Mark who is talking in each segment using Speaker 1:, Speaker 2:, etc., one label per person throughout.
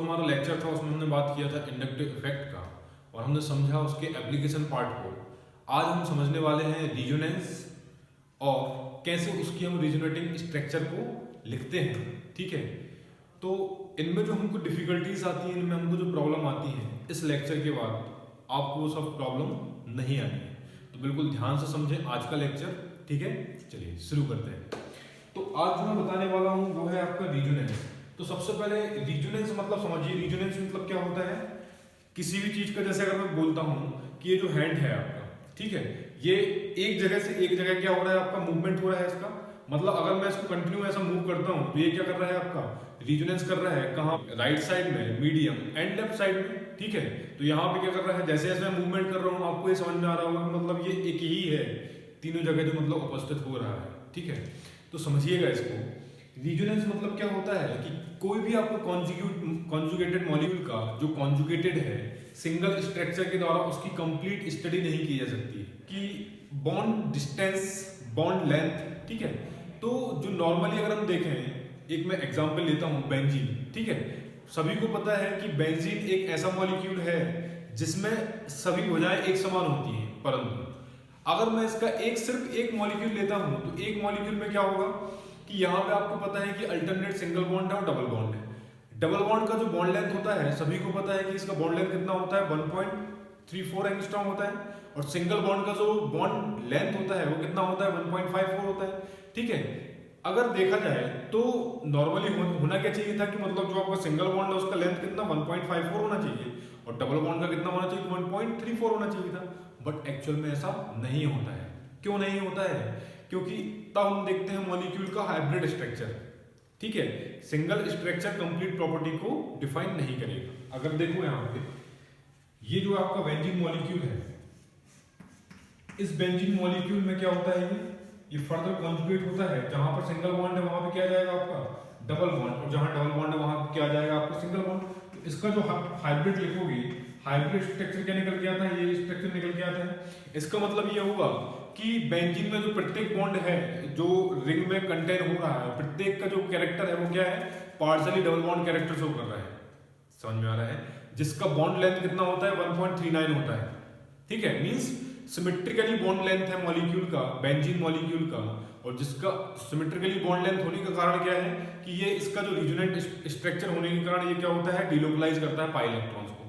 Speaker 1: हमारा लेक्चर था उसमें हमने बात किया था इंडक्टिव इफेक्ट का और हमने समझा उसके एप्लीकेशन पार्ट को। आज हम समझने वाले हैं रिजोनेंस और कैसे उसकी हम रिजोनेटिंग स्ट्रक्चर को लिखते हैं। ठीक है, तो इनमें जो हमको डिफिकल्टीज आती हैं, इनमें हमको जो प्रॉब्लम आती है, इस लेक्चर के बाद आपको वो सब प्रॉब्लम नहीं आनी है। तो बिल्कुल ध्यान से समझें आज का लेक्चर। ठीक है, चलिए शुरू करते हैं। तो आज जो मैं बताने वाला हूँ वो है आपका रिजोनेंस। तो सबसे पहले रिजोनेंस मतलब समझिए, रिजोनेंस मतलब क्या होता है। किसी भी चीज का, जैसे अगर मैं बोलता हूँ कि ये जो हैंड है आपका, ठीक है, ये एक जगह से एक जगह क्या हो रहा है, आपका मूवमेंट हो रहा है इसका। मतलब अगर मैं इसको कंटिन्यू ऐसा मूव करता हूँ तो ये क्या कर रहा है, आपका रिजोनेंस कर रहा है। कहाँ? राइट साइड में, मीडियम एंड लेफ्ट साइड में। ठीक है, तो यहाँ पे क्या कर रहा है, जैसे जैसे मैं मूवमेंट कर रहा हूँ आपको ये समझ में आ रहा होगा कि मतलब ये एक ही है, तीनों जगह जो मतलब उपस्थित हो रहा है। ठीक है, तो समझिएगा इसको। रिजोनेंस मतलब क्या होता है कि कोई भी आपको कॉन्जुगेटेड मॉलिक्यूल का जो कॉन्जुगेटेड है सिंगल स्ट्रक्चर के द्वारा उसकी कंप्लीट स्टडी नहीं की जा सकती कि बॉन्ड डिस्टेंस, बॉन्ड लेंथ। ठीक है, तो जो नॉर्मली अगर हम देखें, एक मैं एग्जांपल लेता हूं बेंजीन। ठीक है, सभी को पता है कि बेंजीन एक ऐसा मॉलिक्यूल है जिसमें सभी भुजाएं एक समान होती हैं, परंतु अगर मैं इसका सिर्फ एक मॉलिक्यूल लेता हूं तो एक मॉलिक्यूल में क्या होगा कि यहाँ पे आपको पता है कि अल्टरनेट सिंगल बॉन्ड है और डबल बॉन्ड है। डबल बॉन्ड का जो बॉन्ड लेंथ होता है सभी को पता है कि इसका बॉन्ड लेंथ कितना होता है, 1.34 एंगस्ट्रॉम होता है। और सिंगल बॉन्ड का जो बॉन्ड लेंथ होता है वो कितना होता है, 1.54 होता है। ठीक है, अगर देखा जाए तो नॉर्मली होना क्या चाहिए था कि मतलब जो आपका सिंगल बॉन्ड है उसका लेंथ कितना 1.54 होना चाहिए और डबल बॉन्ड का कितना होना चाहिए, 1.34 होना चाहिए था। बट एक्चुअल में ऐसा नहीं होता है। क्यों नहीं होता है? क्योंकि तब हम देखते हैं मॉलिक्यूल का हाइब्रिड स्ट्रक्चर। ठीक है, सिंगल स्ट्रक्चर कंप्लीट प्रॉपर्टी को डिफाइन नहीं करेगा। अगर देखो यहां पे ये जो आपका बेंजीन मॉलिक्यूल है, इस बेंजीन मॉलिक्यूल में क्या होता है, ये फर्दर कॉन्जुगेट होता है। जहां पर सिंगल बॉन्ड है वहां पे क्या आ जाएगा आपका डबल बॉन्ड, और जहां डबल बॉन्ड है वहां क्या आ जाएगा आपका सिंगल बॉन्ड। तो इसका जो हाइब्रिड लिखोगे, हाइब्रिड स्ट्रक्चर क्या निकल के आता है, ये स्ट्रक्चर निकल के आता है। इसका मतलब ये होगा कि बेंजीन में जो प्रत्येक बॉन्ड है जो रिंग में कंटेन हो रहा है, प्रत्येक का जो कैरेक्टर है वो क्या है, partially double bond character show कर रहा है। समझ में आ रहा है? जिसका बॉन्ड लेंथ कितना होता है, 1.39 होता है। ठीक है, मींस सिमेट्रिकली बॉन्ड लेंथ है मॉलिक्यूल का, बेंजीन मॉलिक्यूल का। और जिसका सिमेट्रिकली बॉन्ड लेंथ होने का कारण क्या है कि ये इसका जो रिजोनेंट स्ट्रक्चर होने के कारण ये क्या होता है, डिलोकलाइज करता है पाई इलेक्ट्रॉन्स को।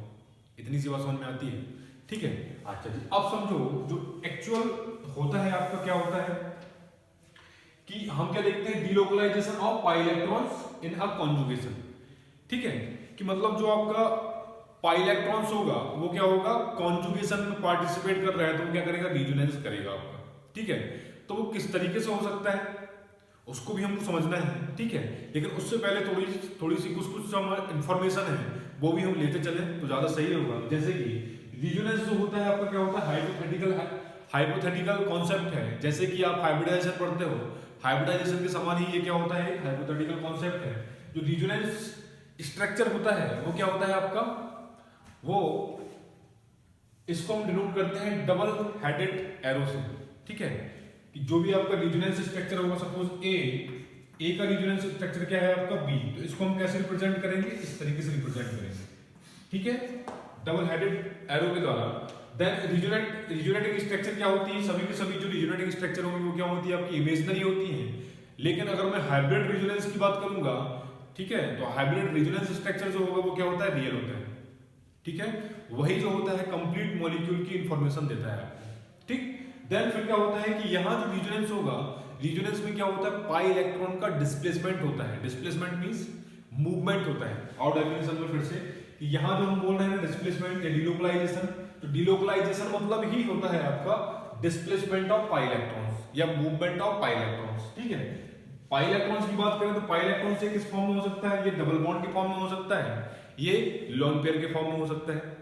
Speaker 1: इतनी सी बात समझ में आती है? ठीक है, अच्छा जी, अब समझो जो एक्चुअल होता है आपका क्या होता है कि हम क्या देखते हैं, delocalisation of pi electrons in a conjugation. ठीक है, कि मतलब जो आपका पाई इलेक्ट्रॉन्स होगा वो क्या होगा, कॉन्जुगेशन में पार्टिसिपेट कर रहा है तो वो क्या करेगा, रिजोनेंस करेगा आपका। ठीक है, तो वो किस तरीके से हो सकता है उसको भी हमको समझना है। ठीक है, लेकिन उससे पहले थोड़ी सी कुछ इंफॉर्मेशन है वो भी हम लेते चले तो ज्यादा सही होगा। जैसे कि रिजोनेंस जो होता है आपका क्या होता है, हाइपोथेटिकल कॉन्सेप्ट है। जैसे कि आप हाइब्रिडाइजेशन पढ़ते हो, हाइब्रिडाइजेशन के समान ही ये क्या होता है, हाइपोथेटिकल कॉन्सेप्ट है। जो रिजोनेंस स्ट्रक्चर होता है वो क्या होता है आपका, वो इसको हम डिनोट करते हैं डबल हेडेड एरो से। ठीक है, कि जो भी आपका रिजोनेंस स्ट्रक्चर होगा, सपोज ए का रिजोनेंस स्ट्रक्चर क्या है आपका बी, तो इसको हम कैसे रिप्रेजेंट करेंगे, इस तरीके से रिप्रेजेंट करेंगे। ठीक है, डबल हेडेड एरो के द्वारा। देन रिजोनेटिंग स्ट्रक्चर क्या होती है, सभी के सभी जो रिजोनेटिंग स्ट्रक्चर होंगे वो क्या होती है आपकी इमेजिनरी होती है। लेकिन अगर मैं हाइब्रिड रिजोनेंस की बात करूंगा, ठीक है, तो हाइब्रिड रिजोनेंस स्ट्रक्चर जो होगा वो क्या होता है, रियल होता है। ठीक है, वही जो होता है कंप्लीट मॉलिक्यूल की इंफॉर्मेशन देता है आपको। ठीक, देन फिर क्या होता है कि यहां जो रिजोनेंस होगा, रिजोनेंस में क्या होता है, पाई इलेक्ट्रॉन का डिस्प्लेसमेंट होता है। डिस्प्लेसमेंट मींस मूवमेंट होता है। और डेफिनेशन में फिर से कि यहां जो हम बोल रहे हैं डिस्प्लेसमेंट या डिलोकलाइजेशन, तो डिलोकलाइजेशन मतलब ही होता है आपका डिस्प्लेसमेंट ऑफ पाई इलेक्ट्रॉन्स या मूवमेंट ऑफ पाई इलेक्ट्रॉन्स। ठीक है, पाई इलेक्ट्रॉन्स की बात करें तो पाई इलेक्ट्रॉन्स ये किस फॉर्म में हो सकता है, ये डबल बॉन्ड के फॉर्म में हो सकता है, ये लोन पेयर के फॉर्म में हो सकता है।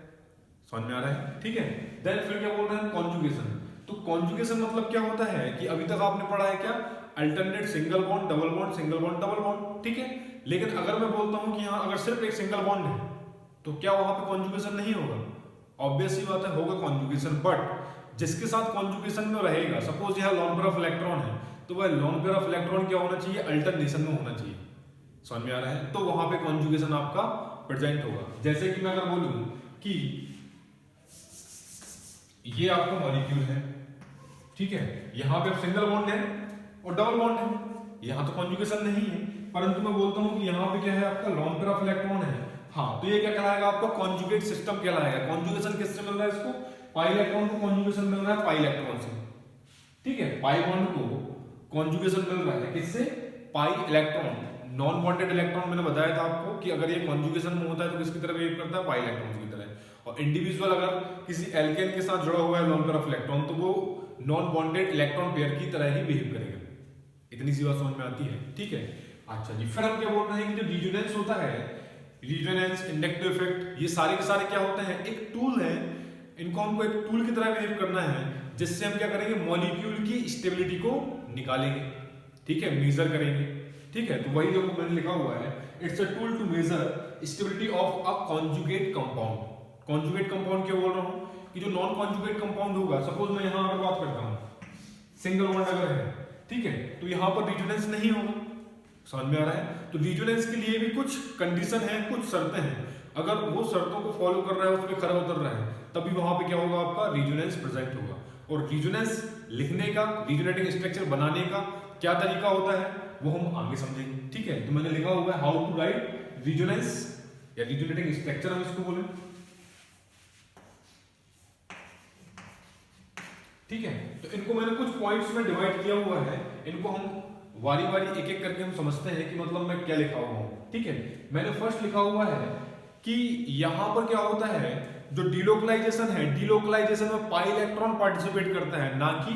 Speaker 1: समझ में आ रहा है? ठीक है, देन फिर क्या बोल रहे हैं, कॉन्जुगेशन। तो कॉन्जुगेशन मतलब क्या होता है कि अभी तक आपने पढ़ा है क्या, alternate single bond double bond, single bond double bond. ठीक है, लेकिन अगर मैं बोलता हूं कि यहां अगर सिर्फ एक सिंगल बॉन्ड है तो क्या वहां पे कॉन्जुगेशन नहीं होगा? ऑब्वियस सी बात है, होगा कॉन्जुगेशन। बट जिसके साथ कॉन्जुगेशन में रहेगा, सपोज यहां लोन पेयर ऑफ इलेक्ट्रॉन है, तो वह लोन पेयर ऑफ इलेक्ट्रॉन क्या होना चाहिए, अल्टरनेशन में होना चाहिए। समझ में आ रहा है? तो वहां पे कॉन्जुगेशन आपका प्रेजेंट होगा। जैसे कि मैं अगर बोलूं कि ये आपका मॉलिक्यूल है, ठीक है, यहां पे सिंगल बॉन्ड है और डबल बॉन्ड है, यहां तो कॉन्जुगेशन नहीं है, परंतु मैं बोलता हूं कि यहां पे क्या है आपका लॉन पेयर ऑफ इलेक्ट्रॉन है। हाँ, तो ये क्या कहलाएगा आपका कॉन्जुगेट सिस्टम कहलाएगा। कॉन्जुगेशन किससे मिल रहा है इसको? पाई इलेक्ट्रॉन को कॉन्जुगेशन मिल रहा है पाई इलेक्ट्रॉन से, ठीक है, पाई बॉन्ड को कॉन्जुगेशन मिल रहा है किससे? Pi electron. Non bonded electron मैंने बताया था आपको कि अगर ये कॉन्जुगेशन में होता है तो किसकी तरह बिहेव करता है? पाई इलेक्ट्रॉन की तरह। और इंडिविजुअल अगर किसी एल्केन के साथ जुड़ा हुआ है लॉन पेयर ऑफ इलेक्ट्रॉन तो वो नॉन बॉन्डेड इलेक्ट्रॉन पेयर की तरह ही बिहेव करेगा। इतनी सी बात समझ में आती है, ठीक है। अच्छा जी, फिर हम क्या बोल रहे हैं कि जो रिजोनेंस होता है, रिजोनेंस, इंडक्टिव इफेक्ट, ये सारे के सारे क्या होते हैं? एक टूल है, इनको हमको एक टूल की तरह बिहेव करना है जिससे हम क्या करेंगे? मॉलिक्यूल की स्टेबिलिटी को निकालेंगे, ठीक है, मेजर करेंगे, ठीक है। तो वही जो मैंने लिखा हुआ है, it's a tool to measure stability of a conjugate compound. Conjugate compound क्यों बोल रहा हूं? कि जो नॉन कॉन्जुगेट कंपाउंड होगा, सपोज मैं यहां अगर बात करता हूं, सिंगल बॉन्ड अगर है, ठीक है, तो यहां पर रिजोनेंस नहीं होगा। समझ में आ रहा है? तो रिजोनेंस के लिए भी कुछ कंडीशन है, कुछ शर्तें हैं। अगर वो शर्तों को फॉलो कर रहा है, उस पर खरा उतर रहा है, तभी वहां पे क्या होगा? आपका रिजोनेंस प्रेजेंट होगा। और रिजोनेंस लिखने का, रिजोनेटिंग स्ट्रक्चर बनाने का क्या तरीका होता है वो हम आगे समझेंगे, ठीक है। तो मैंने लिखा हुआ है हाउ टू राइट रिजोनेंस या रिजोनेटिंग स्ट्रक्चर हम इसको बोले, ठीक है। तो इनको मैंने कुछ पॉइंट्स में डिवाइड किया हुआ है, इनको हम वारी वारी एक एक करके हम समझते हैं कि मतलब मैं क्या लिखा हुआ हूं, ठीक है। मैंने फर्स्ट लिखा हुआ है कि यहां पर क्या होता है, जो डिलोकलाइजेशन है, डिलोकलाइजेशन में पाई इलेक्ट्रॉन पार्टिसिपेट करता है, ना कि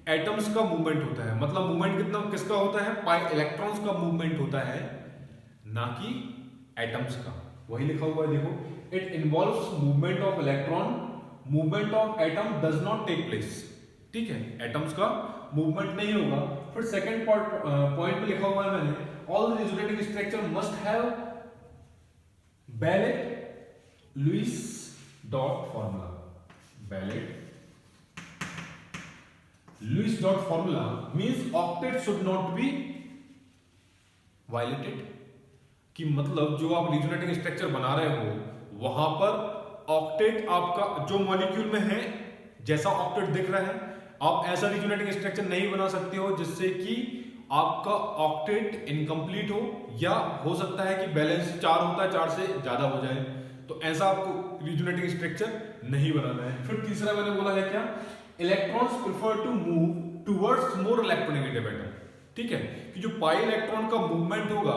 Speaker 1: एटम्स का मूवमेंट होता है। मतलब मूवमेंट कितना किसका होता है? पाई इलेक्ट्रॉन्स का मूवमेंट होता है, ना कि एटम्स का। वही लिखा हुआ है, देखो, it involves movement of electron, movement of atom does not take place, ठीक है, एटम्स का मूवमेंट नहीं होगा। फिर सेकंड पॉइंट पे लिखा हुआ है मैंने, all resonating structure must have valid Lewis dot formula. Valid Lewis dot formula means octet should not be violated, कि मतलब जो आप रिजोनेटिंग स्ट्रक्चर बना रहे हो वहां पर ऑक्टेट आपका जो मॉलिक्यूल में है, जैसा ऑक्टेट दिख रहा है, आप ऐसा रिजोनेटिंग स्ट्रक्चर नहीं बना सकते हो जिससे कि आपका ऑक्टेट इनकम्प्लीट हो, या हो सकता है कि बैलेंस 4 होता है, 4 से ज्यादा हो जाए, तो ऐसा आपको रिजोनेटिंग स्ट्रक्चर नहीं बनाना है। फिर तीसरा मैंने बोला है क्या? Electrons prefer to move towards more electronegative atom, ठीक है, कि जो पाई इलेक्ट्रॉन का मूवमेंट होगा,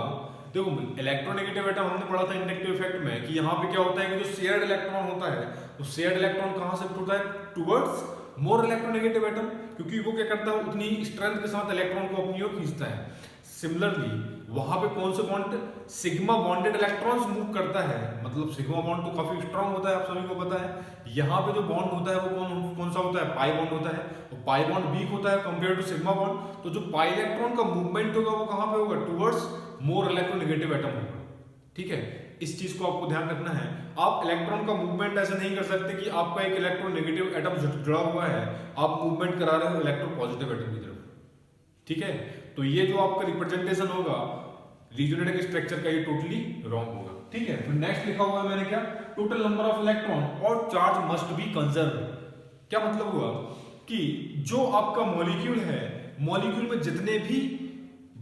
Speaker 1: देखो इलेक्ट्रोनेगेटिव एटम हमने पढ़ा था इंडक्टिव इफेक्ट में कि यहाँ पे क्या होता है कि जो शेयर्ड इलेक्ट्रॉन होता है, वो शेयर्ड इलेक्ट्रॉन कहाँ से होता है? टुवर्ड्स मोर इलेक्ट्रोनेगेटिव एटम, क्योंकि वो क्या करता है? उतनी स्ट्रेंथ के साथ इलेक्ट्रॉन को अपनी ओर खींचता है। सिमिलरली वहां पे कौन से bond? Sigma bonded electrons move करता है, मतलब सिग्मा बॉन्ड तो काफी स्ट्रांग होता है, आप सभी को पता है। यहाँ पे जो बॉन्ड होता है वो कौन सा होता है? पाई बॉन्ड होता है, और पाई बॉन्ड वीक होता है कंपेयर टू सिग्मा बॉन्ड। तो जो पाई इलेक्ट्रॉन का मूवमेंट होगा वो कहाँ पे होगा? टुवर्ड्स मोर इलेक्ट्रोनेगेटिव एटम होगा, ठीक है। इस चीज को आपको ध्यान रखना है। आप इलेक्ट्रॉन का मूवमेंट ऐसे नहीं कर सकते कि आपका एक इलेक्ट्रॉन नेगेटिव एटम जुड़ा हुआ है, आप मूवमेंट करा रहे हो इलेक्ट्रॉन पॉजिटिव एटम की तरफ, ठीक है। तो ये जो आपका रिप्रेजेंटेशन होगा रिजोनेटिंग स्ट्रक्चर का, ये टोटली रॉन्ग होगा, ठीक है। फिर नेक्स्ट लिखा हुआ है मैंने क्या? टोटल नंबर ऑफ इलेक्ट्रॉन और चार्ज मस्ट बी कंजर्व। क्या मतलब हुआ कि जो आपका मॉलिक्यूल है, मॉलिक्यूल में जितने भी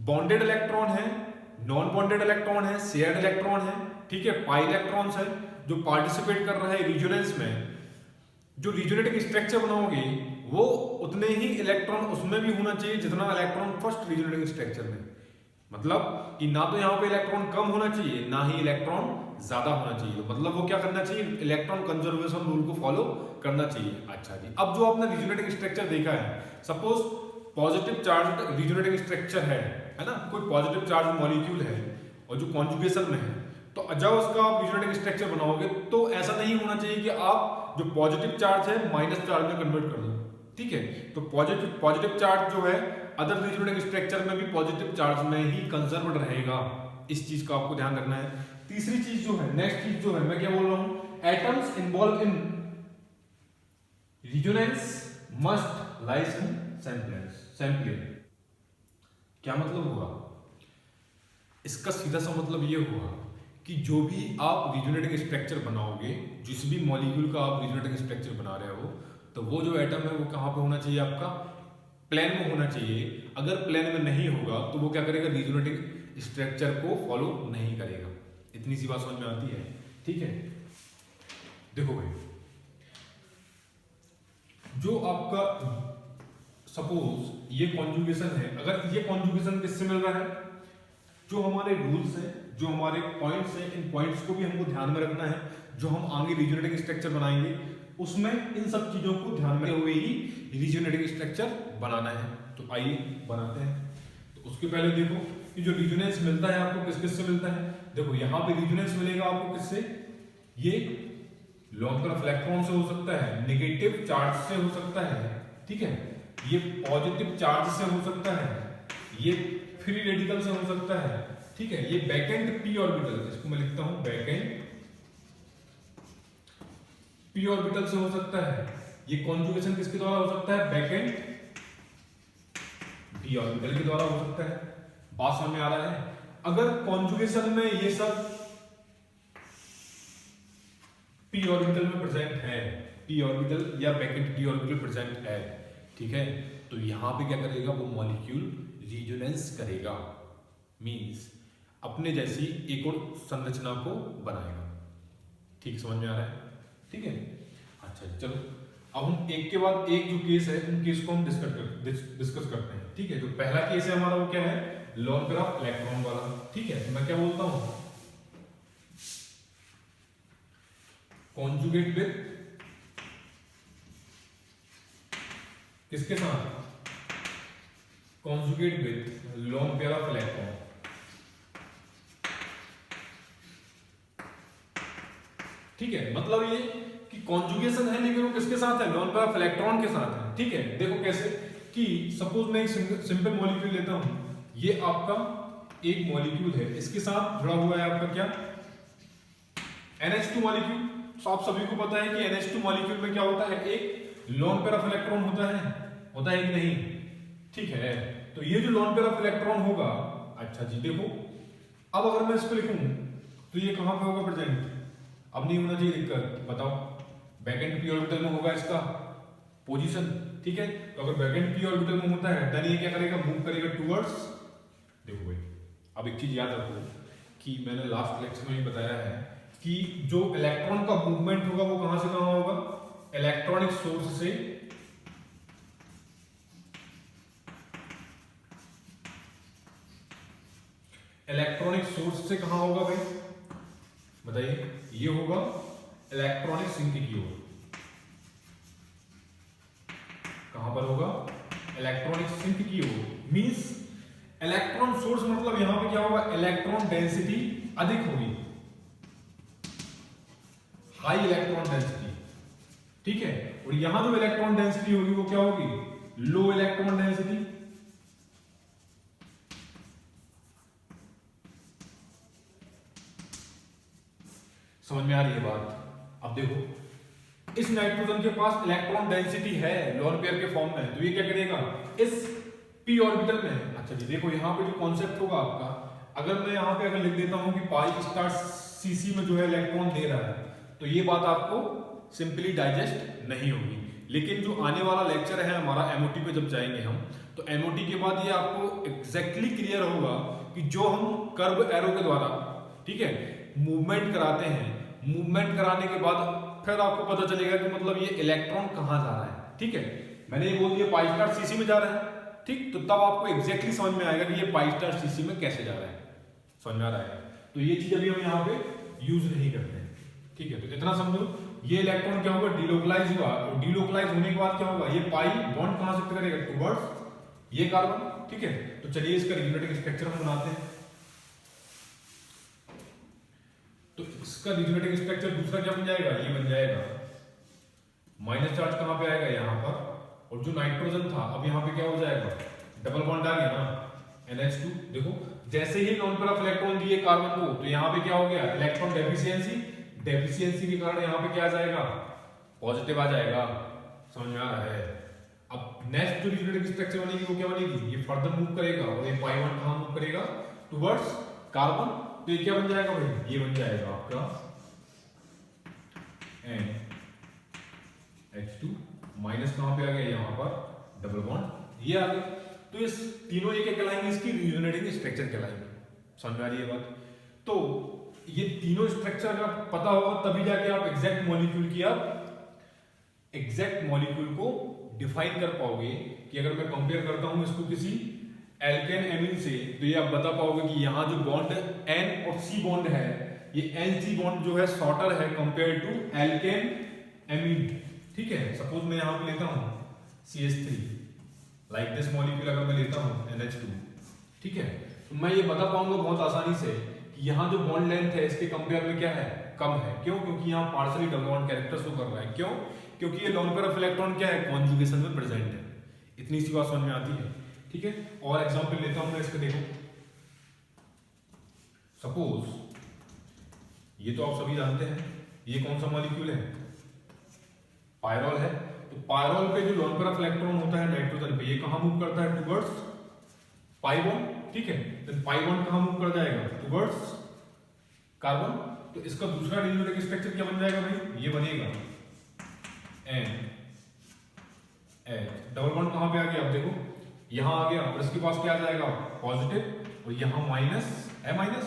Speaker 1: बॉन्डेड इलेक्ट्रॉन है, नॉन बॉन्डेड इलेक्ट्रॉन है, शेयर्ड इलेक्ट्रॉन है, ठीक है, पाई इलेक्ट्रॉन्स है, जो पार्टिसिपेट कर रहा है रिजोनेंस में, जो रिजोनेटिंग स्ट्रक्चर बनाओगे वो उतने ही इलेक्ट्रॉन उसमें भी होना चाहिए जितना इलेक्ट्रॉन फर्स्ट रिजोनेटिंग स्ट्रक्चर में। मतलब कि ना तो यहाँ पे इलेक्ट्रॉन कम होना चाहिए, ना ही इलेक्ट्रॉन ज्यादा होना चाहिए। मतलब वो क्या करना चाहिए? इलेक्ट्रॉन कंजर्वेशन रूल को फॉलो करना चाहिए। अच्छा जी, अब जो आपने रिजोनेटिंग स्ट्रक्चर देखा है, suppose positive charge resonating structure है ना, कोई पॉजिटिव चार्ज मॉलिक्यूल है और जो कॉन्जुगेशन में है, तो जब उसका आप रिजोनेटिंग स्ट्रक्चर बनाओगे तो ऐसा नहीं होना चाहिए कि आप जो पॉजिटिव चार्ज है माइनस चार्ज में कन्वर्ट कर दो, ठीक है। तो पॉजिटिव चार्ज जो है अदर रिजोनेटिंग स्ट्रक्चर में भी पॉजिटिव चार्ज में ही कंजर्व्ड रहेगा। इस चीज का आपको ध्यान रखना है। तीसरी चीज जो है, नेक्स्ट चीज जो है, मैं क्या बोल रहा हूं? Atoms involve in resonance must lies in sampling. क्या मतलब हुआ इसका? सीधा सा मतलब ये हुआ कि जो भी आप रिजोनेटिंग स्ट्रक्चर बनाओगे, जिस भी मॉलिक्यूल का आप रिजोनेटिंग स्ट्रक्चर बना रहे हो, तो वो जो एटम है वो कहाँ पे होना चाहिए, आपका प्लेन में होना चाहिए। अगर प्लेन में नहीं होगा तो वो क्या करेगा, रिजोनेटिंग स्ट्रक्चर को फॉलो नहीं करेगा। इतनी सी बात समझ में आती है, ठीक है। देखो भाई, जो आपका सपोज ये कॉन्जुगेशन है, अगर ये कॉन्जुगेशन किससे मिल रहा है, जो हमारे रूल्स हैं, जो हमारे पॉइंट्स हैं, इन पॉइंट्स को भी हमको ध्यान में रखना है। जो हम आगे रिजोनेटिंग स्ट्रक्चर बनाएंगे उसमें इन सब चीजों को ध्यान में हुए ही रिजोनेटिंग स्ट्रक्चर बनाना है। तो आइए बनाते हैं। तो उसके पहले देखो कि जो रिजोनेंस मिलता है आपको किस किस से मिलता है। देखो यहाँ पे रिजोनेंस मिलेगा आपको किससे, ये लोन पेयर ऑफ इलेक्ट्रॉन से हो सकता है, नेगेटिव चार्ज से हो सकता है, ठीक है, ये पॉजिटिव चार्ज से हो सकता है, ये फ्री रेडिकल से हो सकता है, ठीक है, ये बैकेंड पी ऑर्बिटल, इसको मैं लिखता हूं बैकेंड पी ऑर्बिटल से हो सकता है। ये कॉन्जुगेशन किसके द्वारा हो सकता है, बैकेंड डी ऑर्बिटल के द्वारा हो सकता है। बात समझ में आ रहा है। अगर कॉन्जुगेशन में ये सब पी ऑर्बिटल में प्रेजेंट है, पी ऑर्बिटल या बैकेंड डी ऑर्बिटल प्रेजेंट है, ठीक है, तो यहां पे क्या करेगा, वो मॉलिक्यूल रिजोनेंस करेगा, मींस अपने जैसी एक और संरचना को बनाएगा। ठीक समझ में आ रहा है, ठीक है। अच्छा चलो अब हम एक के बाद एक जो केस है उन केस को हम डिस्कस करते हैं, ठीक है। जो पहला केस है हमारा वो क्या है, लोन पेयर ऑफ इलेक्ट्रॉन वाला, ठीक है। तो मैं क्या बोलता हूं, कॉन्जुगेट विद किसके साथ, conjugate with lone pair of electron, ठीक है। मतलब ये कि कॉन्जुगेशन है लेकिन वो किसके साथ है, लोन पेयर ऑफ इलेक्ट्रॉन के साथ है, ठीक है। देखो कैसे कि सपोज मैं एक सिंपल मॉलिक्यूल लेता हूं, ये आपका एक मॉलिक्यूल है, इसके साथ जुड़ा हुआ है आपका क्या, NH2 मॉलिक्यूल। तो आप सभी को पता है कि NH2 मॉलिक्यूल में क्या होता है, एक लोन पेयर ऑफ इलेक्ट्रॉन होता है कि नहीं, ठीक है। तो ये जो लोन पेयर ऑफ इलेक्ट्रॉन होगा, अच्छा जी देखो, अब अगर मैं इसको लिखूं तो ये कहां पे होगा प्रेजेंट, अब नहीं होना चाहिए दिक्कत, बताओ, बैकेंड पी ऑर्बिटल में होगा इसका पोजीशन, ठीक है। तो अगर बैकेंड पी ऑर्बिटल में होता है देन ये क्या करेगा, मूव करेगा टुवर्ड्स, देखो भाई अब एक चीज याद रखो कि मैंने लास्ट लेक्चर में भी बताया है कि जो इलेक्ट्रॉन का मूवमेंट होगा वो कहां से कहां होगा, इलेक्ट्रॉनिक सोर्स से कहां होगा भाई, बताइए, ये होगा इलेक्ट्रॉनिक सिंक की ओर। कहां पर होगा, इलेक्ट्रॉनिक सिंक की ओर। मींस इलेक्ट्रॉन सोर्स मतलब यहां पे क्या होगा, इलेक्ट्रॉन डेंसिटी अधिक होगी, हाई इलेक्ट्रॉन डेंसिटी, ठीक है। और यहां जो इलेक्ट्रॉन डेंसिटी होगी वो क्या होगी, लो इलेक्ट्रॉन डेंसिटी। समझ में आ रही है बात। अब देखो इस नाइट्रोजन के पास इलेक्ट्रॉन डेंसिटी है लोन पेयर के फॉर्म में, तो ये क्या करेगा इस पी ऑर्बिटल में। अच्छा जी देखो यहाँ पे जो कॉन्सेप्ट होगा आपका, अगर मैं यहाँ पे अगर लिख देता हूँ कि पाई स्टार सीसी में जो है इलेक्ट्रॉन दे रहा है, तो ये बात आपको सिंपली डाइजेस्ट नहीं होगी। लेकिन जो आने वाला लेक्चर है हमारा एमओटी पे जब जाएंगे हम, तो एमओटी के बाद ये आपको एग्जैक्टली क्लियर होगा कि जो हम कर्व एरो के द्वारा, ठीक है, मूवमेंट कराते हैं, मूवमेंट कराने के बाद फिर आपको पता चलेगा कि मतलब ये इलेक्ट्रॉन कहां जा रहा है, ठीक है। मैंने ये बोल दिया पाई स्टार सीसी में जा रहा है, ठीक, तो तब आपको एग्जैक्टली समझ में आएगा कि ये पाई स्टार सीसी में कैसे जा रहा है, समझ में आ रहा है। तो ये चीज अभी हम यहाँ पे यूज नहीं करते हैं, ठीक है। तो इतना समझो, ये इलेक्ट्रॉन क्या होगा, डिलोकलाइज हुआ, और डिलोकलाइज होने के बाद क्या होगा, ये पाई बॉन्ड कहां से करेगा, टुवर्ड्स ये कार्बन, ठीक है। तो चलिए इसका रिजोनेटिंग स्ट्रक्चर हम बनाते हैं। तो इसका रिजोनेटिंग स्ट्रक्चर दूसरा क्या बन जाएगा, ये बन जाएगा, माइनस चार्ज कहां पे आएगा, यहां पर, और जो नाइट्रोजन था अब यहां पे क्या हो जाएगा, डबल बॉन्ड आ गया ना, NH2। देखो जैसे ही लोन पेयर ऑफ इलेक्ट्रॉन दिए कार्बन को, तो यहां पे क्या हो गया, इलेक्ट्रॉन डेफिशिएंसी के कारण यहां पे क्या आ जाएगा, पॉजिटिव आ जाएगा, समझ में आ रहा है। अब नेक्स्ट जो रिजोनेटिंग स्ट्रक्चर बनेगी वो क्या बनेगी, ये फर्दर मूव करेगा, और ये पाई बॉन्ड कहां मूव करेगा, टुवर्ड्स कार्बन, तो ये क्या बन जाएगा भाई, ये बन जाएगा आपका NH2 माइनस कहां पे आ गया, यहां पर डबल बॉन्ड ये आ गया। तो इस तीनों ये क्या कहलाएंगे, इसकी रिजोनेटिंग स्ट्रक्चर कहलाएंगे। समझ में आ रही है बात। तो ये तीनों स्ट्रक्चर अगर पता होगा तभी जाके आप एग्जैक्ट मॉलिक्यूल को डिफाइन कर पाओगे कि अगर मैं कंपेयर करता हूं इसको किसी एल्केन एमीन से, तो ये आप बता पाओगे कि यहाँ जो बॉन्ड N और C बॉन्ड है, ये NC बॉन्ड जो है शॉर्टर है कंपेयर टू एल्केन एमीन। ठीक है, सपोज मैं यहाँ पे लेता हूँ CH3 लाइक दिस मॉलिक्यूल, अगर मैं लेता हूँ NH2, ठीक है, तो मैं ये बता पाऊंगा बहुत आसानी से कि यहाँ जो बॉन्ड लेंथ है इसके कंपेयर में क्या है, कम है। क्यों? क्योंकि यहाँ partially double bond character show कर रहा है। क्यों? क्योंकि ये लोन पेयर ऑफ इलेक्ट्रॉन क्या है, कॉन्जुगेशन में प्रेजेंट है। इतनी सी बात समझ में आती है। ठीक है, और एग्जांपल लेता हूं मैं इसके, देखो सपोज ये तो आप सभी जानते हैं, ये कौन सा मॉलिक्यूल है, पायरोल है। तो पायरोल पे जो लोन पेयर ऑफ इलेक्ट्रॉन होता है नाइट्रोजन पे, ये कहां मूव करता है, टुवर्ड्स पाई बॉन्ड। ठीक है, तो पाई बॉन्ड कहां मूव कर जाएगा, टुवर्ड्स कार्बन। तो इसका दूसरा रिजोनेटिंग स्ट्रक्चर क्या बन जाएगा भाई, ये बनेगा NH। डबल बॉन्ड कहां पे आ गया, आप देखो यहां आ गया, और इसके पास क्या आ जाएगा, पॉजिटिव, और यहां माइनस है, माइनस।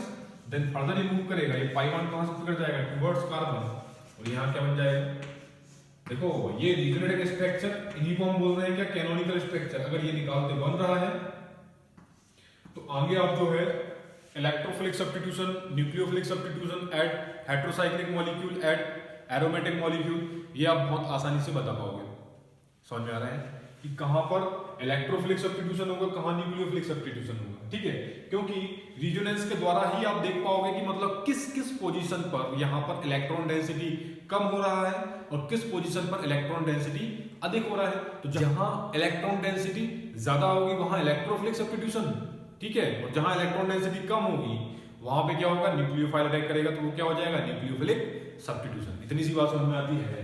Speaker 1: देन फर्दर ये मूव करेगा, ये पाई बॉन्ड कहां से पकड़ जाएगा, टुवर्ड्स कार्बन, और यहां क्या बन जाएगा, देखो ये रिजोनेटिंग स्ट्रक्चर इन्हीं को हम बोल रहे हैं क्या, कैनोनिकल स्ट्रक्चर। अगर ये निकालते बन रहा है तो आगे आप जो है electrophilic substitution, nucleophilic substitution at heterocyclic molecule at aromatic molecule, ये आप बहुत आसानी से बता पाओगे। समझ में आ रहा है कि कहां पर इलेक्ट्रोफिलिक सब्स्टिट्यूशन होगा, कहां न्यूक्लियोफिलिक सब्स्टिट्यूशन होगा। ठीक है, क्योंकि रिजोनेंस के द्वारा ही आप देख पाओगे कि मतलब किस किस पोजीशन पर यहां पर इलेक्ट्रॉन डेंसिटी कम हो रहा है और किस पोजीशन पर इलेक्ट्रॉन डेंसिटी अधिक हो रहा है। तो जहां इलेक्ट्रॉन डेंसिटी ज्यादा होगी वहां इलेक्ट्रोफिलिक सब्स्टिट्यूशन, ठीक है, और जहां इलेक्ट्रॉन डेंसिटी कम होगी वहां पे क्या होगा, न्यूक्लियोफाइल अटैक करेगा, तो वो क्या हो जाएगा, न्यूक्लियोफिलिक सब्स्टिट्यूशन। इतनी सी बात समझ में आती है।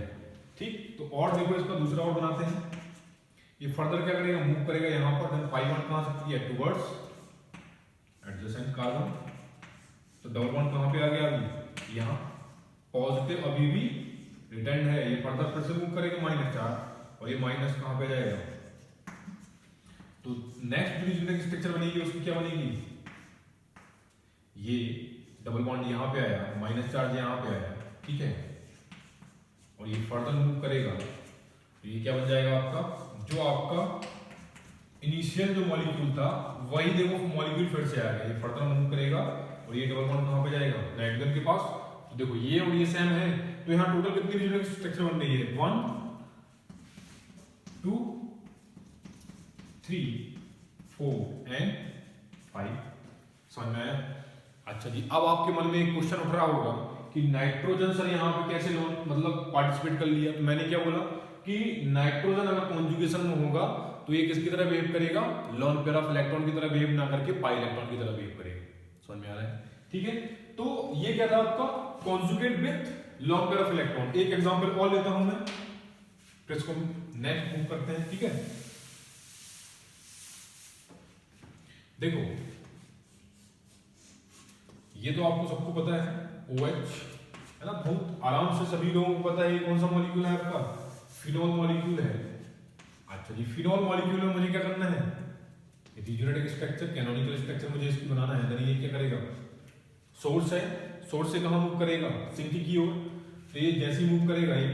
Speaker 1: ठीक, तो और देखो इसका दूसरा और बनाते हैं। ये फर्दर क्या करेगा, मूव करेगा यहां पर, देन पाई बॉन्ड कहां से किया, टुवर्ड्स एडजेसेंट कार्बन। तो डबल बॉन्ड कहां पे आ गया, अभी यहां पॉजिटिव अभी भी रिटर्न है, ये फर्दर फिर से मूव करेगा -4, और ये माइनस कहां पे जाएगा। तो नेक्स्ट रिजोनेटिंग स्ट्रक्चर बनेगी, उसकी क्या बनेगी, ये डबल बॉन्ड यहां पे आया, माइनस चार्ज यहां पे आया, ठीक है, और ये फर्दर मूव करेगा, तो ये क्या बन जाएगा आपका, जो आपका इनिशियल जो मॉलिक्यूल था वही देखो मॉलिक्यूल फिर से आ गया, ये फर्दर मूव करेगा, और ये डबल बॉन्ड कहां पे जाएगा, नाइट्रोजन के पास। तो देखो ये और ये सेम है, तो यहां टोटल कितनी रिजोनेटिंग स्ट्रक्चर बन रही है, 1 2 3 4 एंड 5। समझ में आया। अच्छा जी, अब आपके मन में एक क्वेश्चन उठ रहा होगा कि नाइट्रोजन सर यहाँ पे कैसे मतलब पार्टिसिपेट कर लिया। तो मैंने क्या बोला कि नाइट्रोजन अगर कॉन्जुगेशन में होगा तो ये किसकी तरह बिहेव करेगा, लोन पेयर ऑफ इलेक्ट्रॉन की तरह बिहेव ना करके पाई इलेक्ट्रॉन की तरह बिहेव करेगा। समझ में आ रहा है, ठीक है। तो ये क्या था आपका, conjugate with lone pair of electron. एक एग्जांपल और लेता हूं मैं, फिर इसको नेक्स्ट मूव करते हैं, ठीक है। देखो ये तो आपको सबको पता है OH है ना, बहुत आराम से सभी लोगों को पता है ये कौन सा मॉलिक्यूल है आपका, फिनोल मॉलिक्यूल है। अच्छा जी, फिनोल मॉलिक्यूल में मुझे क्या करना है, रिजोनेटिंग स्ट्रक्चर, कैनोनिकल स्ट्रक्चर मुझे इसकी बनाना है। देन ये क्या करेगा, सोर्स है, सोर्स से कहां मूव करेगा, सिंक की ओर। तो ये जैसे ही मूव करेगा ये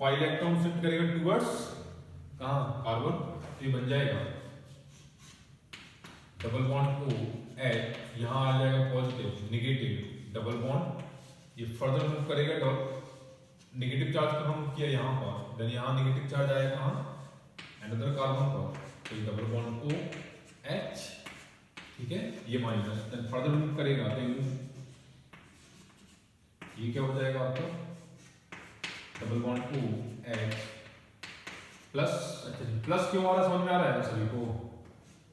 Speaker 1: पाई इलेक्ट्रॉन शिफ्ट करेगा टुवर्ड्स कहां, कार्बन। तो ये बन जाएगा डबल बॉन्ड OH, यहां आ जाएगा पॉजिटिव नेगेटिव डबल बॉन्ड, ये फर्दर मूव करेगा, नेगेटिव चार्ज कहां मूव किया, यहां पर। देन यहां नेगेटिव चार्ज आएगा कहां, अनदर कार्बन पर। तो ये डबल बॉन्ड OH, ठीक है, ये माइनस, देन फर्दर मूव करेगा तो ये क्या हो जाएगा आपका, डबल बॉन्ड OH प्लस। अच्छा जी, प्लस क्यों आ रहा, समझ में आ रहा है सभी को,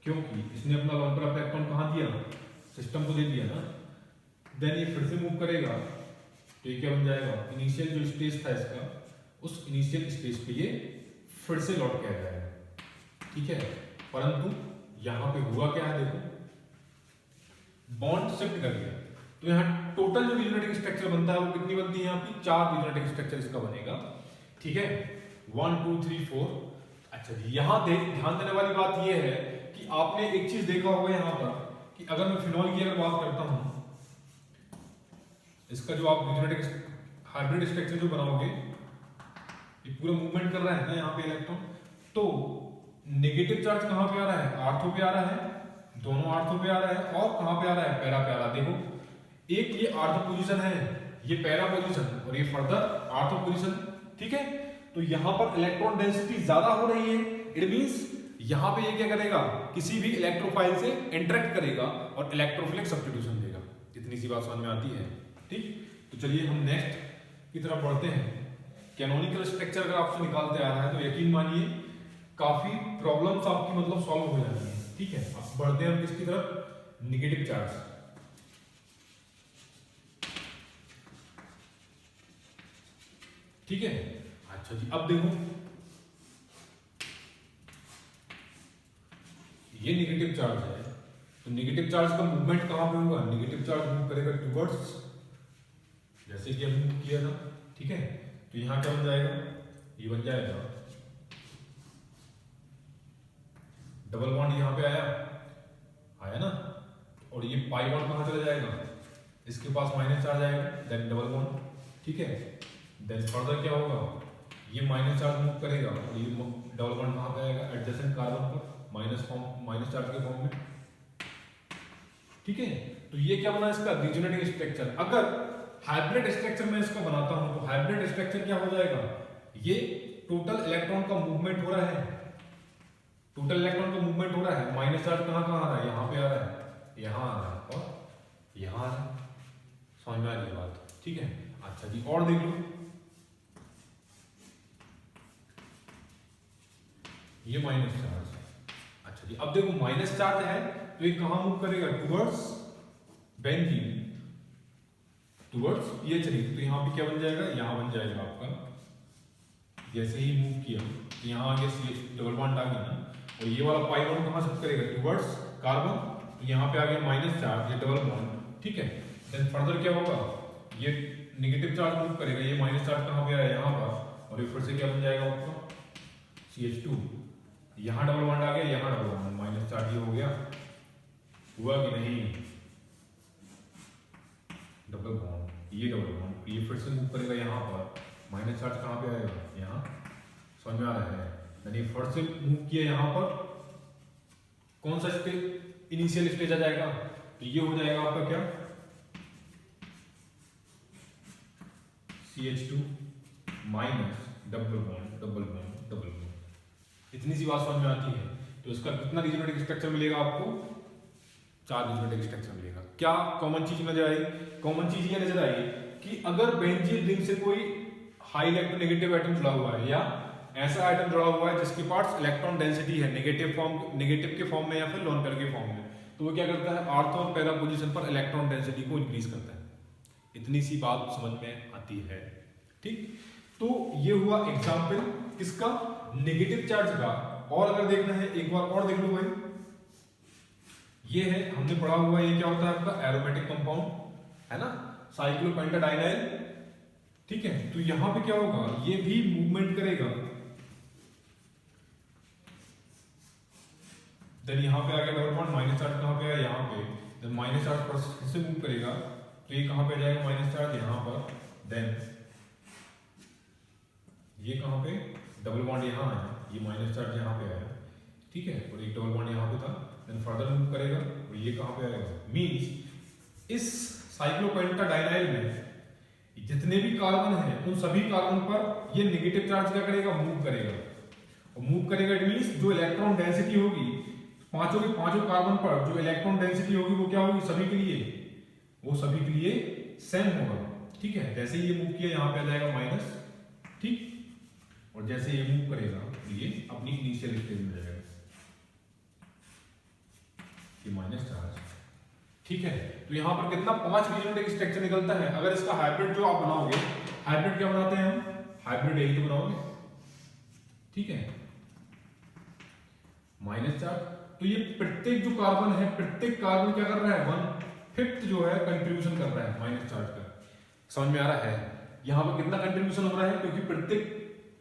Speaker 1: क्योंकि इसने अपना लोन पेयर ऑफ इलेक्ट्रॉन कहां दिया, सिस्टम को दे दिया ना। देन ये फिर से मूव करेगा तो ये क्या बन जाएगा, इनिशियल जो स्टेज था इसका, उस इनिशियल स्टेज पे ये फिर से लौट के आ जाएगा, ठीक है। परंतु यहां पे हुआ क्या है, देखो बॉन्ड शिफ्ट कर गया। तो यहाँ टोटल जो रिजोनेटिंग स्ट्रक्चर बनता है वो कितनी बनती है आपकी, 4 रिजोनेटिंग स्ट्रक्चर इसका बनेगा। ठीक है, 1 2 3 4। अच्छा जी, यहाँ ध्यान देने वाली बात ये है कि आपने एक चीज देखा होगा यहाँ पर कि अगर मैं फिनॉल की अगर बात करता हूं, इसका जो आप रिजोनेटिंग हाइब्रिड स्ट्रक्चर जो बनाओगे, ये पूरा मूवमेंट कर रहा है ना यहाँ पे इलेक्ट्रॉन, तो नेगेटिव चार्ज कहाँ पे आ रहा है, आर्थो पे आ रहा है, दोनों आर्थो पे आ रहा है, और कहाँ पे आ रहा है, पैरा पे आ रहा है। देखो एक ये आर्थो पोजीशन है, ये पैरा पोजीशन, और ये फर्दर आर्थो पोजीशन। ठीक है, तो यहाँ पर इलेक्ट्रॉन डेंसिटी ज्यादा हो रही है, इट मींस यहाँ पे ये क्या करेगा, किसी भी इलेक्ट्रोफाइल से इंटरेक्ट करेगा और इलेक्ट्रोफिलिक सब्स्टिट्यूशन देगा। इतनी सी बात समझ में आती है। ठीक, तो चलिए हम नेक्स्ट की तरफ बढ़ते हैं। कैनोनिकल स्ट्रक्चर अगर आपसे निकालते आ रहा है तो यकीन मानिए काफी प्रॉब्लम्स आपकी मतलब सॉल्व हो जाती है। ठीक है, अब बढ़ते हैं हम किसकी तरफ, नेगेटिव चार्ज। ठीक है, अच्छा जी, अब देखो ये नेगेटिव चार्ज है, तो नेगेटिव चार्ज का मूवमेंट कहां पे होगा, नेगेटिव चार्ज मूव करेगा टुवर्ड्स, जैसे कि हमने किया था। ठीक है, तो यहां क्या बन जाएगा, ये बन जाएगा डबल बॉन्ड, यहां पे आया ना, और ये पाई बॉन्ड कहां चला जाएगा, इसके पास माइनस चार्ज आएगा, देन डबल बॉन्ड। ठीक है, देन फर्दर क्या होगा, ये माइनस चार्ज मूव करेगा और ये डबल बॉन्ड कहां पे आएगा, एडजेसेंट कार्बन पर, माइनस चार्ज के फॉर्म में। ठीक है, तो ये क्या बना इसका रिजोनेटिंग स्ट्रक्चर। अगर हाइब्रिड स्ट्रक्चर में इसको बनाता हूं तो हाइब्रिड स्ट्रक्चर क्या हो जाएगा, ये टोटल इलेक्ट्रॉन का मूवमेंट हो रहा है, टोटल इलेक्ट्रॉन का मूवमेंट हो रहा है, माइनस चार्ज कहां कहां आ रहा है, यहां पे आ रहा है, यहां आ रहा है, और यहां आ रहा है। समझ में आ रही है बात। ठीक है, अच्छा जी, और देख लो, ये माइनस चार्ज। अच्छा जी, अब देखो माइनस चार्ज है तो ये कहां मूव करेगा, towards benzene, towards pH ring. तो यहां पे क्या बन जाएगा, यहां बन जाएगा आपका, जैसे ही मूव किया तो यहां आ गया CH डबल बॉन्ड आ गया ना, और ये वाला पाई बॉन्ड कहां शिफ्ट करेगा, टुवर्ड्स कार्बन, तो यहां पे आ गया माइनस चार्ज, ये डबल बॉन्ड। ठीक है, देन फर्दर क्या होगा, ये नेगेटिव चार्ज मूव करेगा, ये माइनस चार्ज कहां पे आया, यहां पर, और ये फिर से क्या बन जाएगा आपका CH2, यहां डबल बॉन्ड आ गया, यहां डबल बॉन्ड, माइनस चार्ज ये हो गया, हुआ कि नहीं, डबल बॉन्ड, ये डबल बॉन्ड, ये फिर से मूव करेगा यहां पर, माइनस चार्ज कहां पे आएगा, यहां। समझ में आ रहा है, यानी फिर से मूव किया यहां पर, कौन सा स्टेज, इनिशियल स्टेज आ जाएगा, तो ये हो जाएगा आपका क्या, CH2 minus double bond, double bond, double bond. इतनी सी बात समझ में आती है। तो इसका कितना रिजोनेटिंग स्ट्रक्चर मिलेगा आपको, 4 रिजोनेटिंग स्ट्रक्चर मिलेगा। क्या कॉमन चीज नजर आई, कॉमन चीज ये नजर आई कि अगर बेंजीन रिंग से कोई हाई इलेक्ट्रोनेगेटिव एटम जुड़ा हुआ है, या ऐसा एटम जुड़ा हुआ है जिसके पास इलेक्ट्रॉन डेंसिटी है नेगेटिव के फॉर्म में या फिर लोन पेयर के फॉर्म में, तो वो क्या करता है, आर्थो और पैरा पोजीशन पर इलेक्ट्रॉन डेंसिटी को इंक्रीज करता है। इतनी सी बात समझ में आती है। ठीक, तो ये हुआ एग्जाम्पल किसका, नेगेटिव चार्ज का। और अगर देखना है एक बार और देख लो भाई, ये है हमने पढ़ा हुआ, ये क्या होता है आपका एरोमेटिक कंपाउंड है ना, साइक्लोपेंटाडाइनाइल। ठीक है, तो यहां पे क्या होगा, ये भी मूवमेंट करेगा, देन यहां पे आ गया डबल बॉन्ड, माइनस चार्ज कहां पे आया, यहां पे, देन माइनस चार्ज पर फिर से मूव करेगा, तो ये कहां पे जाएगा, माइनस चार्ज यहां पर, देन ये कहां पे, डबल बॉन्ड यहां आया, ये माइनस चार्ज यहां पे आया। ठीक है, और एक डबल बॉन्ड यहां पे था, देन फर्दर मूव करेगा और ये कहां पे आएगा, मींस इस साइक्लोपेंटाडाइनाइल में जितने भी कार्बन हैं उन सभी कार्बन पर ये नेगेटिव चार्ज क्या करेगा, मूव करेगा। और मूव करेगा इट मींस जो इलेक्ट्रॉन डेंसिटी होगी पांचों के पांचों कार्बन पर, जो इलेक्ट्रॉन डेंसिटी होगी वो क्या होगी, सभी के लिए, वो सभी के लिए सेम होगा। ठीक है, जैसे ही ये मूव किया यहां पे आ जाएगा माइनस। ठीक, और जैसे ये मूव करेगा तो ये अपनी इनिशियल स्टेज में जाएगा, ये माइनस चार्ज। ठीक है, तो यहां पर कितना, 5 रिजोनेटिंग स्ट्रक्चर निकलता है। अगर इसका हाइब्रिड जो आप बनाओगे, हाइब्रिड क्या बनाते हैं हम, हाइब्रिड यही तो बनाओगे। ठीक है, माइनस चार्ज, तो ये प्रत्येक जो कार्बन है, प्रत्येक कार्बन क्या कर रहा है, 1 फिफ्थ जो है कंट्रीब्यूशन कर रहा है माइनस चार्ज का। समझ में आ रहा है? यहाँ पर कितना कंट्रीब्यूशन हो रहा है, क्योंकि प्रत्येक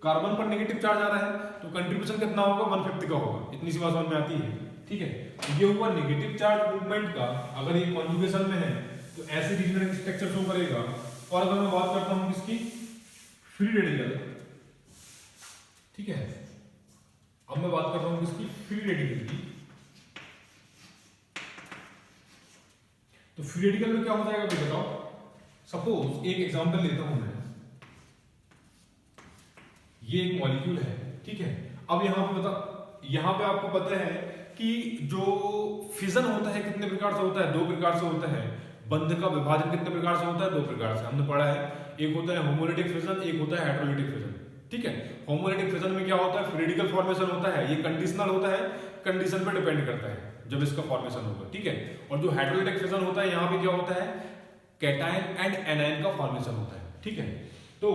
Speaker 1: कार्बन पर नेगेटिव चार्ज आ रहा है, तो कंट्रीब्यूशन कितना होगा, 150 का होगा। इतनी सी बात समझ में आती है? ठीक है, तो ये हुआ नेगेटिव चार्ज मूवमेंट का। अगर ये कॉन्जुगेशन में है तो ऐसे रीजनरेटिंग स्ट्रक्चर शो करेगा। और अगर मैं बात करता हूं किसकी, फ्री रेडिकल, ठीक है, अब मैं बात कर रहा हूं किसकी, फ्री रेडिकल की। तो फ्री रेडिकल में क्या हो जाएगा भाई बताओ। सपोज एक एग्जांपल लेता हूं मैं, ये एक मॉलिक्यूल है, ठीक है। अब यहां पे बता, यहां पे आपको पता है कि जो फिजन होता है कितने प्रकार से होता है, 2 प्रकार से होता है। बंध का विभाजन कितने प्रकार से होता है, 2 प्रकार से हमने पढ़ा है। एक होता है होमोलिटिक फिजन, एक होता है हेटेरोलिटिक फिजन, ठीक है। होमोलिटिक फिजन में क्या होता है, फ्री रेडिकल फॉर्मेशन होता है, ये कंडीशनल होता है, कंडीशन पर डिपेंड करता है जब इसका फॉर्मेशन होगा, ठीक है। और जो हेटेरोलिटिक फिजन होता है, यहाँ पे क्या होता है, कैटायन एंड एनायन का फॉर्मेशन होता है, ठीक है। तो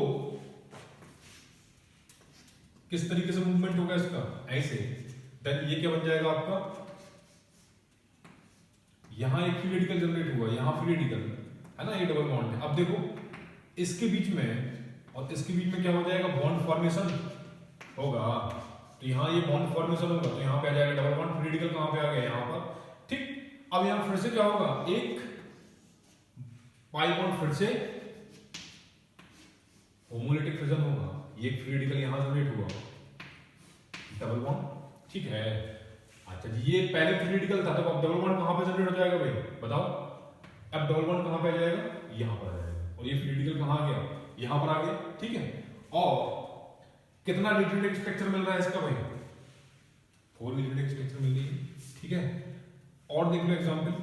Speaker 1: किस तरीके से मूवमेंट होगा इसका, ऐसे, देन ये क्या बन जाएगा आपका, यहां एक फ्री रेडिकल जनरेट हुआ, यहां फ्री रेडिकल है ना, ये डबल बॉन्ड है। अब देखो इसके बीच में और इसके बीच में क्या हो जाएगा, बॉन्ड फॉर्मेशन होगा। तो यहां ये बॉन्ड फॉर्मेशन होगा, तो यहां पे आ जाएगा डबल बॉन्ड। फ्री रेडिकल कहां पे आ गया, यहां पर, ठीक। अब यहां फिर से क्या होगा, एक पाई बॉन्ड फिर से होमोलिटिक फिजन होगा, ये फ्री रेडिकल यहां जनरेट हुआ, डबल बॉन्ड, ठीक है। अच्छा जी, ये पहले फ्री रेडिकल था, तो अब डबल बॉन्ड कहां पे जनरेट हो जाएगा भाई बताओ। अब डबल बॉन्ड कहां पे आ जाएगा, यहां पर आ जाएगा, और ये फ्री रेडिकल कहां आ गया, यहां पर आ गया, ठीक है। और कितना रिजिड स्ट्रक्चर मिल रहा है इसका भाई, 4 रिजिड स्ट्रक्चर मिल रही है, ठीक है। और देख लो एग्जांपल,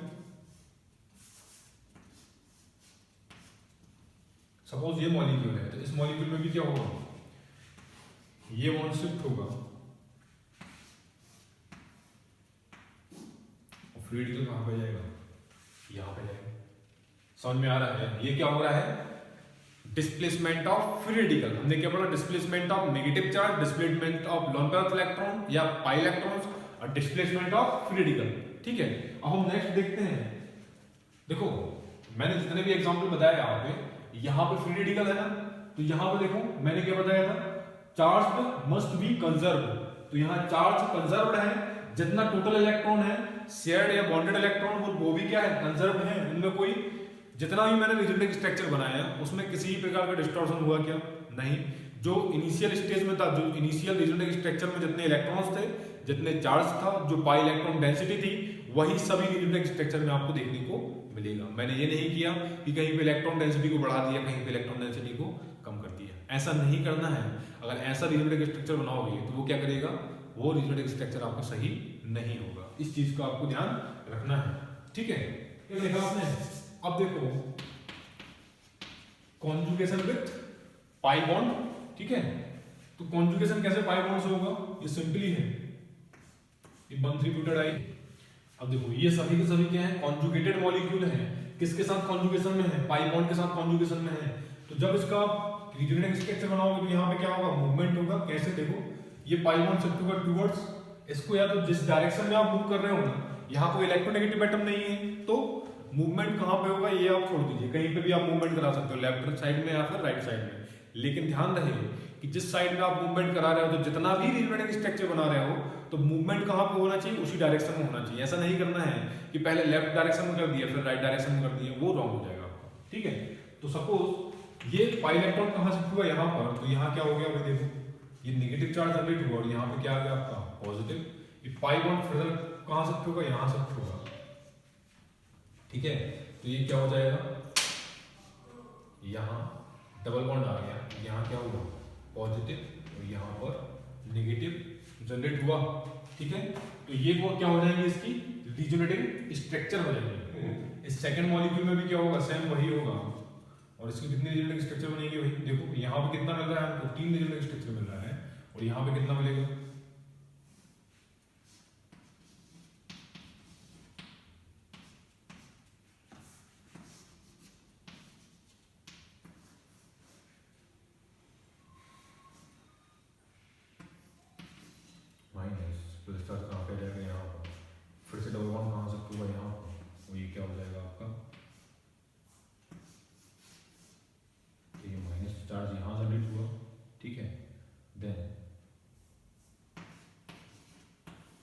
Speaker 1: सपोज ये मॉलिक्यूल है, तो इस मॉलिक्यूल में भी क्या होगा, ये बॉन्ड शिफ्ट होगा, फ्री रेडिकल कहां पे जाएगा, यहां पे जाएगा। समझ में आ रहा है, ये क्या हो रहा है, डिस्प्लेसमेंट ऑफ फ्री रेडिकल। हमने क्या पढ़ा, displacement of negative charge, displacement of lone pair electron या पाई इलेक्ट्रॉन्स, और डिस्प्लेसमेंट ऑफ फ्री रेडिकल, ठीक है। अब हम नेक्स्ट देखते हैं, देखो मैंने जितने भी एग्जांपल बताया यहाँ पे, यहाँ पे फ्री रेडिकल है ना, तो यहाँ पे देखो मैंने क्या बताया था, चार्ज मस्ट बी कंजर्व। तो यहाँ चार्ज कंजर्व्ड है, जितना टोटल इलेक्ट्रॉन है शेयर्ड या बॉन्डेड इलेक्ट्रॉन वो भी क्या है, कंजर्व है। उनमें कोई, जितना भी मैंने रिजिड स्ट्रक्चर बनाया उसमें किसी प्रकार का डिस्टॉर्शन हुआ क्या, नहीं। जो इनिशियल स्टेज में था, जो इनिशियल रिजिड स्ट्रक्चर में जितने इलेक्ट्रॉन्स थे, जितने चार्ज था, जो पाई इलेक्ट्रॉन डेंसिटी थी, वही सभी रिजिड स्ट्रक्चर में आपको देखने को मिलेगा। मैंने ये नहीं किया कि कहीं पे इलेक्ट्रॉन डेंसिटी को बढ़ा दिया, कहीं पे इलेक्ट्रॉन डेंसिटी को कम कर दिया, ऐसा नहीं करना है। अगर ऐसा रिजिड स्ट्रक्चर बनाओगे तो वो क्या करेगा, वो रिजिड स्ट्रक्चर आपका सही नहीं होगा। इस चीज का आपको ध्यान रखना है, ठीक है। क्या लिखा आपने, अब देखो कॉन्जुगेशन विथ पाई बॉन्ड, ठीक है। तो कॉन्जुगेशन कैसे पाई बॉन्ड से होगा, ये सिंपली है, ये 1,3 ब्यूटाडाइन आई। अब देखो ये सभी के सभी क्या है, कॉन्जुगेटेड मॉलिक्यूल है, किसके साथ कॉन्जुगेशन में है, पाई बॉन्ड के साथ कॉन्जुगेशन में है। तो जब इसका रिजिड स्ट्रक्चर बनाओगे तो यहाँ पे क्या होगा, मूवमेंट होगा। कैसे, देखो ये पाई बॉन्ड शिफ्ट होगा टुवर्ड्स इसको, या तो जिस डायरेक्शन में आप मूव कर रहे हो ना, यहाँ कोई इलेक्ट्रोनेगेटिव एटम नहीं है, तो मूवमेंट कहां पे होगा ये आप छोड़ दीजिए, कहीं पे भी आप मूवमेंट करा सकते हो, लेफ्ट साइड में या फिर राइट साइड में। लेकिन ध्यान रहे कि जिस साइड में आप मूवमेंट करा रहे हो, तो जितना भी रिजिड स्ट्रक्चर बना रहे हो, तो मूवमेंट कहां पे होना चाहिए, उसी डायरेक्शन में होना चाहिए। ऐसा नहीं करना है कि पहले लेफ्ट डायरेक्शन में कर दिया फिर राइट डायरेक्शन में कर दिया, वो रॉन्ग हो जाएगा आपका, ठीक है। तो सपोज ये पाई इलेक्ट्रॉन कहां शिफ्ट हुआ, यहाँ पर, तो यहाँ क्या हो गया भाई, देखो ये नेगेटिव चार्ज जनरेट हुआ और यहाँ पे क्या आ गया आपका पॉजिटिव। ये पाई बॉन्ड फिर कहां शिफ्ट होगा, यहाँ शिफ्ट होगा, ठीक है। तो ये क्या हो जाएगा, यहाँ डबल बॉन्ड आ गया, यहाँ क्या हुआ पॉजिटिव और यहाँ पर नेगेटिव जनरेट हुआ, ठीक है। तो ये वो क्या हो जाएंगे, इसकी रिजोनेटिंग स्ट्रक्चर हो जाएंगे। इस सेकंड मॉलिक्यूल में भी क्या होगा, सेम वही होगा। और इसकी कितनी रिजोनेटिंग स्ट्रक्चर बनेगी भाई, देखो यहाँ पे कितना मिल रहा है आपको, 3 रिजोनेटिंग स्ट्रक्चर मिल रहा है, और यहाँ पे कितना मिलेगा, प्लस चार्ज कहाँ पे जाएगा, यहाँ पर, फिर से डबल बॉन्ड कहाँ से होगा, यहाँ पर, वो ये क्या हो जाएगा आपका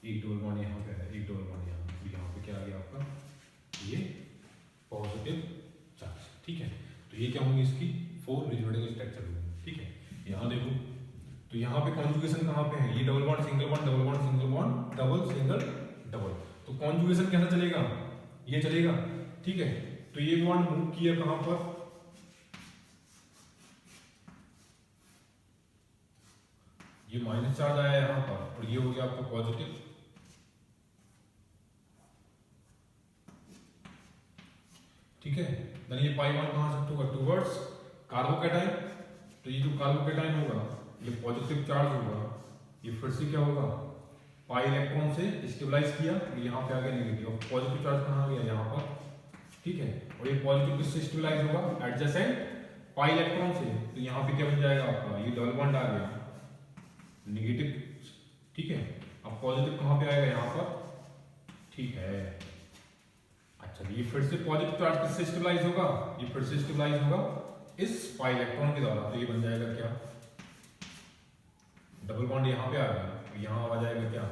Speaker 1: एक डबल बॉन्ड यहाँ पे है, एक डबल बॉन्ड यहाँ, तो यहाँ पे क्या आ गया आपका ये पॉजिटिव चार्ज। ठीक है, तो ये क्या होंगी इसकी 4 रिजोनेटिंग स्ट्रक्चर होंगे। ठीक है, यहाँ देखो तो यहाँ पे कॉन्जुगेशन कहाँ पे है, ये double bond single bond double bond single bond double single double, तो कॉन्जुगेशन कैसा चलेगा, ये चलेगा। ठीक है, तो ये बॉन्ड मूव किया कहाँ पर, ये माइनस चार्ज आया यहाँ पर और ये हो गया आपका पॉजिटिव। ठीक है, देन ये पाई बॉन्ड कहाँ शिफ्ट होगा टुवर्ड्स कार्बोकैटायन, तो ये जो कार्बोकैटायन होगा ये पॉजिटिव चार्ज होगा, ये फिर से क्या होगा पाई इलेक्ट्रॉन से स्टेबलाइज किया, तो यहाँ पे आ गया नेगेटिव, और पॉजिटिव चार्ज कहाँ गया यहाँ पर। ठीक है, और ये पॉजिटिव किससे स्टेबलाइज होगा एडजेसेंट पाई इलेक्ट्रॉन से, तो यहाँ पे क्या बन जाएगा आपका ये डबल बॉन्ड आ गया नेगेटिव। ठीक है, अब पॉजिटिव कहाँ पे आएगा यहाँ पर। ठीक है, अच्छा ये फिर से पॉजिटिव चार्ज किससे स्टेबलाइज होगा, ये फिर से स्टेबलाइज होगा इस पाई इलेक्ट्रॉन के द्वारा, तो ये बन जाएगा क्या डबल बॉन्ड यहाँ पे आ गया, तो यहाँ आ जाएगा क्या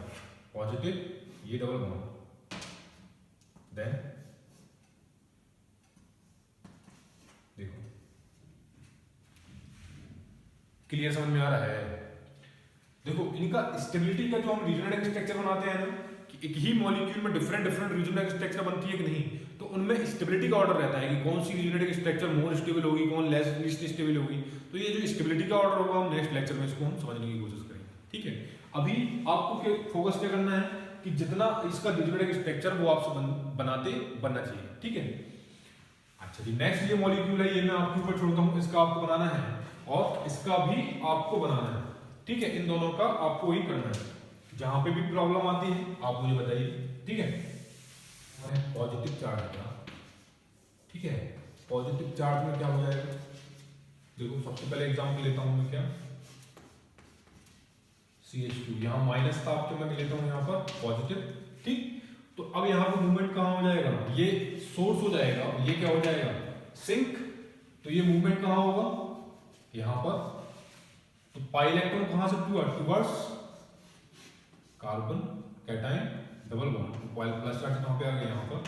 Speaker 1: पॉजिटिव, ये डबल बॉन्ड, देन देखो क्लियर समझ में आ रहा है। देखो इनका स्टेबिलिटी का जो हम रीजनल स्ट्रक्चर बनाते हैं ना कि एक ही मॉलिक्यूल में डिफरेंट डिफरेंट रीजनल स्ट्रक्चर बनती है कि नहीं, तो उनमें स्टेबिलिटी का ऑर्डर रहता है कि कौन सी रीजनल स्ट्रक्चर मोर स्टेबल होगी, कौन लेस स्टेबल होगी, तो ये जो स्टेबिलिटी का ऑर्डर होगा हम नेक्स्ट लेक्चर में इसको हम समझने की कोशिश करेंगे। ठीक है, अभी आपको फोकस क्या करना है कि जितना इसका रीजनल स्ट्रक्चर वो आपसे बनना चाहिए। ठीक है, अच्छा जी नेक्स्ट ये मॉलिक्यूल है, ये मैं आपके ऊपर छोड़ता हूँ, इसका आपको बनाना है और इसका भी आपको बनाना है। ठीक है, इन दोनों का आपको ही करना है, जहां पे भी प्रॉब्लम आती है आप मुझे बताइए। ठीक है, पॉजिटिव चार्ज का, ठीक है पॉजिटिव चार्ज में क्या हो जाएगा, देखो सबसे पहले एग्जांपल लेता हूं मैं क्या CH2, यहाँ माइनस था आपके, मैं लेता हूं यहाँ पर पॉजिटिव। ठीक, तो अब यहाँ पर मूवमेंट कहाँ हो जाएगा, ये सोर्स हो जाएगा, ये क्या हो जाएगा सिंक, तो ये मूवमेंट कहाँ होगा यहाँ पर, तो पाई इलेक्ट्रॉन कहां से towards carbon cation double bond, तो प्लस चार्ज कहां पे आ गया यहाँ पर।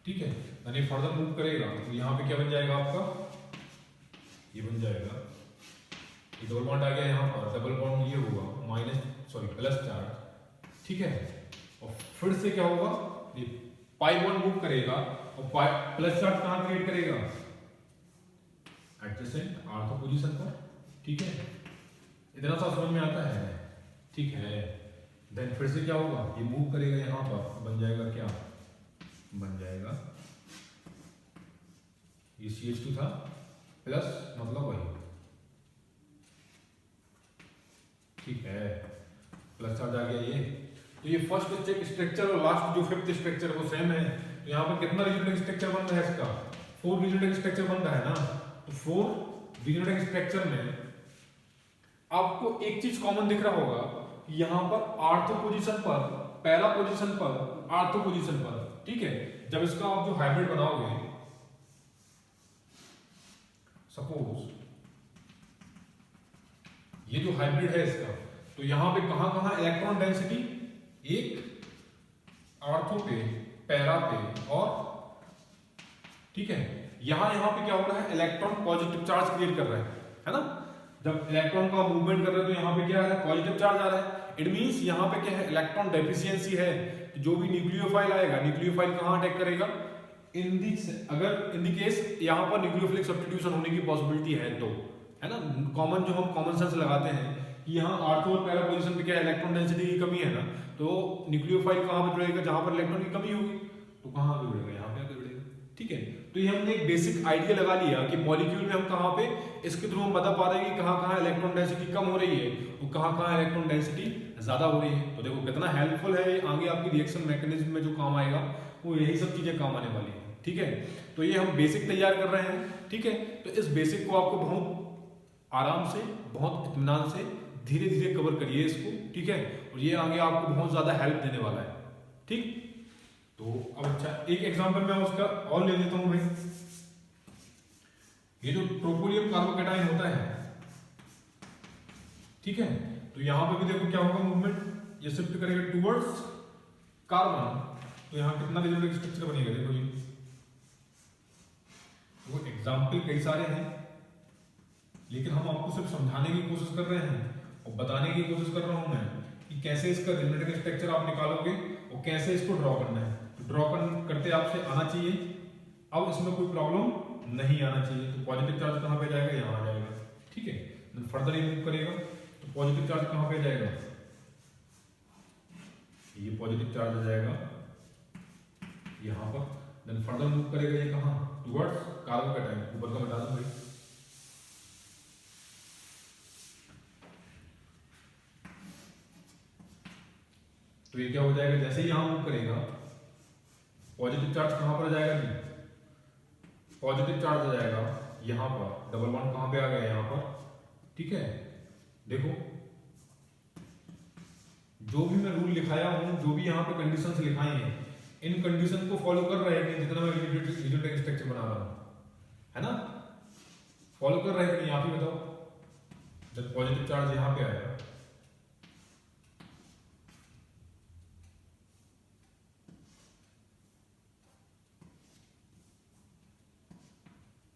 Speaker 1: ठीक है, यानी फर्दर मूव करेगा तो यहाँ पे क्या बन जाएगा आपका, ये बन जाएगा ये डबल बॉन्ड आ गया यहाँ पर, डबल बॉन्ड ये होगा प्लस चार्ज। ठीक है, और फिर से क्या होगा ये पाई बॉन्ड मूव करेगा और प्लस चार्ज कहां क्रिएट करेगा एडजेसेंट आर्थो पोजीशन पर। ठीक है, इतना सा समझ में आता है। ठीक है, देन फिर से क्या होगा ये मूव करेगा यहाँ पर, बन जाएगा क्या बन जाएगा ये CH2 था प्लस मतलब वही। ठीक है, प्लस चार्ज आ गया ये, तो ये फर्स्ट स्ट्रक्चर और लास्ट जो फिफ्थ स्ट्रक्चर वो सेम है, तो यहाँ पर कितना रीजनल स्ट्रक्चर बन रहा है इसका 4 रीजनल स्ट्रक्चर बन रहा है ना, तो 4 रीजनल स्ट्रक्चर में आपको एक चीज कॉमन दिख रहा होगा कि यहां पर आर्थो पोजीशन पर, पैरा पोजीशन पर, आर्थो पोजीशन पर। ठीक है, जब इसका आप जो हाइब्रिड बनाओगे, सपोज ये जो हाइब्रिड है इसका, तो यहां पे कहां कहां इलेक्ट्रॉन डेंसिटी, एक आर्थो पे, पैरा पे और ठीक है यहां पे क्या हो रहा है इलेक्ट्रॉन पॉजिटिव चार्ज क्रिएट कर रहा है ना, जब इलेक्ट्रॉन का मूवमेंट कर रहे हैं तो यहाँ पे क्या है पॉजिटिव चार्ज आ रहा है। इट मींस यहाँ पे क्या है इलेक्ट्रॉन डेफिशिएंसी है, तो जो भी न्यूक्लियोफाइल आएगा, न्यूक्लियोफाइल कहाँ अटैक करेगा अगर इन दी केस यहाँ पर न्यूक्लियोफिलिक सब्स्टिट्यूशन होने की पॉसिबिलिटी है तो, है ना, कॉमन जो हम कॉमन सेंस लगाते हैं कि यहाँ आर्थो और पैरा पोजीशन पे क्या इलेक्ट्रॉन डेंसिटी की कमी है ना, तो न्यूक्लियोफाइल कहाँ पर जुड़ेगा, जहाँ पर इलेक्ट्रॉन की कमी होगी तो कहाँ पे जुड़ेगा, यहाँ पे आके जुड़ेगा। ठीक है, तो ये हमने एक बेसिक आइडिया लगा लिया कि मॉलिक्यूल में हम कहाँ पे इसके थ्रू हम बता पा रहे हैं कि कहाँ कहाँ इलेक्ट्रॉन डेंसिटी कम हो रही है और कहाँ कहाँ इलेक्ट्रॉन डेंसिटी ज्यादा हो रही है। तो देखो कितना हेल्पफुल है, आगे आपकी रिएक्शन मैकेनिज्म में जो काम आएगा वो यही सब चीजें काम आने वाली है। ठीक है, तो ये हम बेसिक तैयार कर रहे हैं। ठीक है, तो इस बेसिक को आपको बहुत आराम से, बहुत इत्मीनान से धीरे धीरे कवर करिए इसको। ठीक है, और ये आगे आपको बहुत ज्यादा हेल्प देने वाला है। ठीक, तो अब अच्छा एक एग्जांपल मैं उसका और ले लेता हूं भाई, ये जो ट्रोपोलियम कार्बोकैटायन होता है, ठीक है, तो यहां पे भी देखो क्या होगा मूवमेंट, ये शिफ्ट करेगा टुवर्ड्स कार्बन, तो यहाँ कितना रिजोनेटिंग स्ट्रक्चर बनेगा, देखो जी। वो एग्जाम्पल कई सारे हैं, लेकिन हम आपको सिर्फ समझाने की कोशिश कर रहे हैं और बताने की कोशिश कर रहा हूं मैं कि कैसे इसका रिजोनेटिंग स्ट्रक्चर आप निकालोगे और कैसे इसको ड्रॉ करना है। तो ड्रॉ करते आपसे आना चाहिए, अब इसमें कोई प्रॉब्लम नहीं आना चाहिए। तो पॉजिटिव चार्ज कहाँ पे जाएगा, यहाँ आ जाएगा, ठीक है। देन फर्दर ये मूव करेगा तो पॉजिटिव चार्ज कहाँ पे जाएगा, ये पॉजिटिव चार्ज आ जाएगा यहाँ पर। देन फर्दर मूव करेगा ये कहाँ, टुवर्ड्स कार्बोकैटायन, ऊपर का बता दूं भाई। तो ये क्या हो जाएगा, जैसे ही यहां मूव करेगा पॉजिटिव चार्ज कहां पर जाएगा जी, पॉजिटिव चार्ज आ जाएगा यहां पर, डबल बॉन्ड कहां पे आ गया, यहां पर, ठीक है। देखो जो भी मैं रूल लिखाया हूं, जो भी यहां पे कंडीशंस लिखाई हैं, इन कंडीशन को फॉलो कर रहे हैं जितना मैं रिजोनेटिंग स्ट्रक्चर बना रहा हूं, है ना, फॉलो कर रहे हैं कि नहीं, आप ही बताओ। जब पॉजिटिव चार्ज यहां पे आएगा,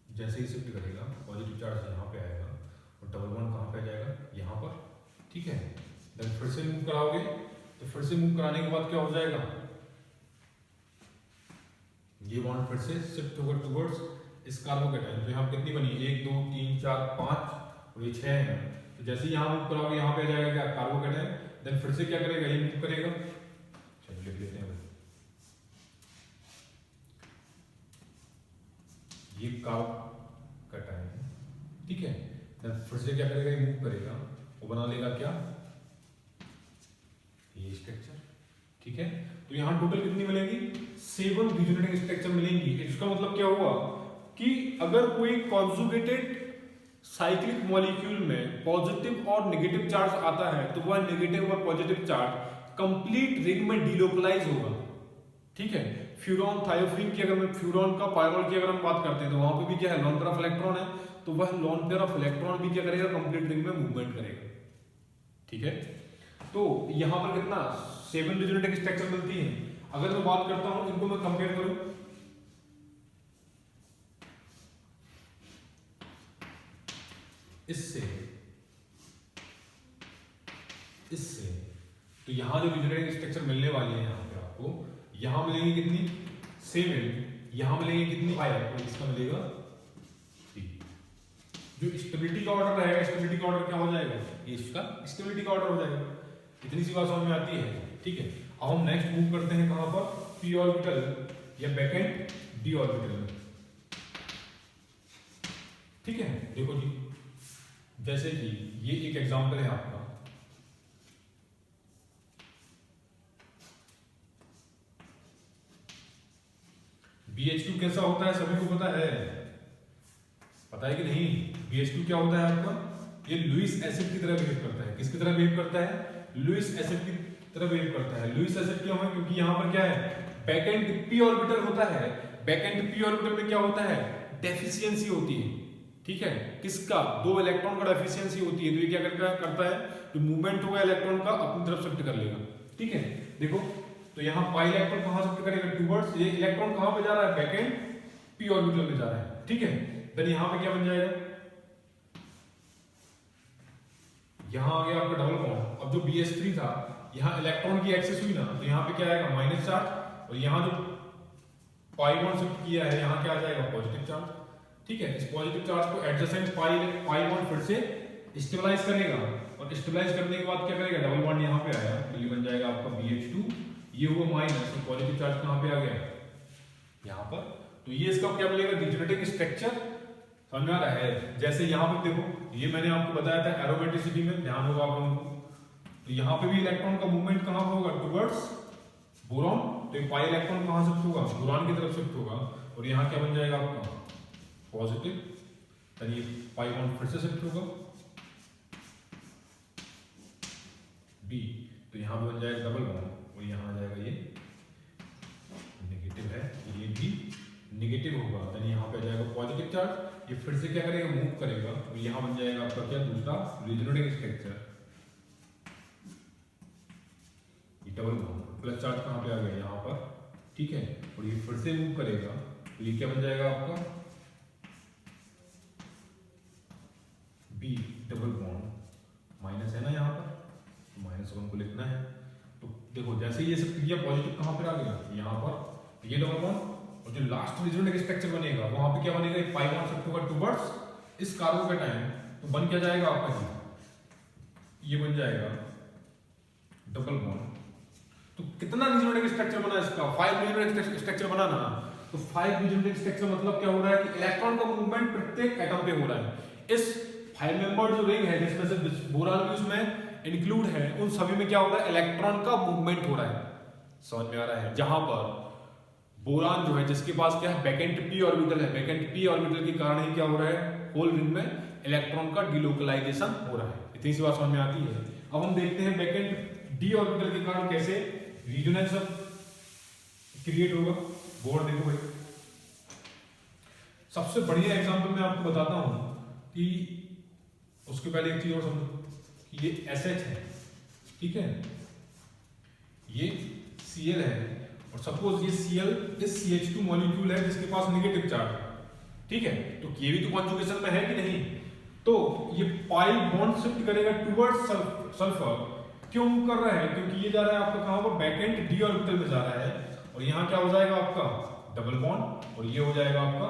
Speaker 1: जैसे ही शिफ्ट करेगा पॉजिटिव चार्ज यहाँ पे आएगा और डबल बॉन्ड कहाँ पे आ जाएगा, यहाँ पर, ठीक है। देन फिर से मूव कराओगे तो फिर से मूव कराने के बाद क्या हो जाएगा, ये बॉन्ड फिर से शिफ्ट होगा टुवर्ड्स इस कार्बोकैटायन। तो यहाँ कितनी बनी, 1 2 3 4 5 और ये 6 है। तो जैसे ही यहाँ मूव कराओगे यहाँ पे आ जाएगा क्या, कार्बोकैटायन। देन फिर से क्या करेगा, ये मूव करेगा, चलिए लिख लेते हैं, ये कार्बोकैटायन, ठीक है। देन फिर से क्या करेगा, ये मूव करेगा वो बना लेगा क्या, ये स्ट्रक्चर, ठीक है। तो यहाँ टोटल कितनी मिलेगी, 7 रिजोनेटिंग स्ट्रक्चर मिलेंगी। इसका मतलब क्या हुआ कि अगर कोई कॉन्जुगेटेड साइक्लिक मॉलिक्यूल में पॉजिटिव और नेगेटिव चार्ज आता है तो वह नेगेटिव और पॉजिटिव चार्ज कंप्लीट रिंग में डिलोकलाइज होगा, ठीक है। फ्यूरॉन थायोफ्रीन की, अगर मैं फ्यूरॉन का पायरोल की अगर हम बात करते हैं तो वहां पे भी क्या है, लोन पेयर ऑफ इलेक्ट्रॉन है, तो वह लोन पेयर ऑफ इलेक्ट्रॉन भी क्या करेगा, कंप्लीट रिंग में मूवमेंट करेगा, ठीक है। तो यहां पर कितना 7 रिजोनेटिंग स्ट्रक्चर मिलती है। अगर मैं बात करता हूं, इनको मैं कंपेयर करूं इससे, तो यहां जो रिजोनेटिंग स्ट्रक्चर मिलने वाली है यहां पे आपको, यहां मिलेंगे कितनी 7, यहां मिलेंगे कितनी 5, तो इसका मिलेगा 3। जो स्टेबिलिटी का ऑर्डर रहेगा, स्टेबिलिटी का ऑर्डर क्या हो जाएगा, ये इसका स्टेबिलिटी का ऑर्डर हो जाएगा। इतनी सी बात समझ में आती है, ठीक है। अब हम नेक्स्ट मूव करते हैं कहां पर, p ऑर्बिटल या बैकेंड d ऑर्बिटल में, ठीक है। देखो जी, जैसे कि ये एक एग्जांपल है आपका, BH2 कैसा होता है सभी को पता है कि नहीं, BH2 क्या होता है आपका, ये लुईस एसिड की तरह बिहेव करता है। किसकी तरह बिहेव करता है, लुईस एसिड की तरह बिहेव करता है। लुईस एसिड क्यों है, क्योंकि यहां पर क्या है, बैकेंड p ऑर्बिटल होता है। बैकेंड p ऑर्बिटल में क्या होता है, डेफिशिएंसी होती है, ठीक है। किसका, 2 इलेक्ट्रॉन का डेफिशिएंसी होती है। तो ये क्या करता है, जो मूवमेंट होगा इलेक्ट्रॉन का अपनी तरफ शिफ्ट कर लेगा, ठीक है। देखो तो यहाँ पाई इलेक्ट्रॉन कहां शिफ्ट करेगा, टुवर्ड्स, ये इलेक्ट्रॉन कहां पे जा रहा है, बैकेंड p ऑर्बिटल में जा रहा है, ठीक है। देन यहाँ पे क्या बन जाएगा, यहाँ आ गया आपका डबल बॉन्ड। अब जो BH3 था, यहाँ इलेक्ट्रॉन की एक्सेस हुई ना, तो यहाँ पे क्या आएगा, माइनस चार्ज, और यहाँ जो पाई बॉन्ड शिफ्ट किया है यहाँ क्या आ जाएगा, पॉजिटिव चार्ज, ठीक है। इस पॉजिटिव चार्ज को एडजेसेंट पाई बॉन्ड फिर से स्टेबलाइज करेगा, और स्टेबलाइज करने के बाद क्या करेगा, डबल बॉन्ड यहाँ पे आया, तो ये बन जाएगा आपका BH2, ये हुआ माइनस, तो पॉजिटिव चार्ज कहाँ पे आ गया, यहाँ पर। तो ये इसका क्या मिलेगा, रिजोनेटिंग स्ट्रक्चर, समझ में आ रहा है। जैसे यहाँ पे देखो, ये मैंने आपको बताया था एरोमेटिसिटी में, ध्यान होगा आप लोगों को। तो यहाँ पे भी इलेक्ट्रॉन का मूवमेंट कहाँ पे होगा, टुवर्ड्स बोरॉन, तो ये पाई इलेक्ट्रॉन कहाँ शिफ्ट होगा, बोरॉन की तरफ शिफ्ट होगा, और यहाँ क्या बन जाएगा आपका पॉजिटिव, तो ये पाई बॉन्ड फिर से शिफ्ट होगा बी, तो यहाँ पे बन जाएगा डबल बॉन्ड, और यहाँ आ जाएगा ये नेगेटिव है, ये भी नेगेटिव होगा, यानी यहाँ पे आ जाएगा पॉजिटिव चार्ज। ये फिर से क्या करेगा, मूव करेगा, तो यहाँ बन जाएगा आपका क्या, दूसरा रिजोनेटिंग स्ट्रक्चर। ये डबल बॉन्ड, प्लस चार्ज कहाँ पे आ गया यहाँ पर, ठीक है, और ये फिर से मूव करेगा तो ये क्या बन जाएगा आपका बी डबल बॉन्ड माइनस है ना यहाँ पर, तो -1 को लिखना है। तो देखो जैसे ये सब क्रिया पॉजिटिव कहाँ पर आ गया यहाँ पर, ये डबल बॉन्ड, और जो लास्ट रिजोनेटिव स्ट्रक्चर बनेगा वहां पे क्या बनेगा, एक पाई बॉन्ड शिफ्ट होगा टुवर्ड्स इस कार्बन का टाइम, तो बन क्या जाएगा आपका ये बन जाएगा डबल बॉन्ड। तो कितना रिजोनेटिव स्ट्रक्चर बना इसका, 5 रिजोनेटिव स्ट्रक्चर बना ना, तो 5 रिजोनेटिव स्ट्रक्चर मतलब क्या हो रहा है कि इलेक्ट्रॉन का मूवमेंट प्रत्येक एटम पे हो रहा है। इस 5 मेंबर जो रिंग है जिसमें से बोरान भी उसमें इंक्लूड है, उन सभी में क्या हो रहा है, इलेक्ट्रॉन का मूवमेंट हो रहा है, समझ में आ रहा है। जहां पर बोरान जो है जिसके पास क्या है, वैकेंट p ऑर्बिटल है, वैकेंट p ऑर्बिटल के कारण ही क्या हो रहा है, होल रिंग में इलेक्ट्रॉन का डिलोकलाइजेशन हो रहा है। इतनी सी बात समझ में आती है। अब हम देखते हैं वैकेंट d ऑर्बिटल के कारण कैसे रिजोनेंस क्रिएट होगा। बोर्ड देखो भाई, सबसे बढ़िया एग्जांपल मैं आपको बताता हूं कि उसके पहले एक चीज और समझो कि ये SH है, ठीक है, ये Cl है, और सपोज ये Cl इस CH2 मॉलिक्यूल है जिसके पास नेगेटिव चार्ज है, ठीक है, तो ये भी तो कॉन्जुगेशन में है कि नहीं, तो ये पाई बॉन्ड शिफ्ट करेगा टुवर्ड्स सल्फर। क्यों कर रहा है, क्योंकि ये जा रहा है आपका कहां पर, वैकेंट d ऑर्बिटल में जा रहा है, और यहां क्या हो जाएगा आपका डबल बॉन्ड, और ये हो जाएगा आपका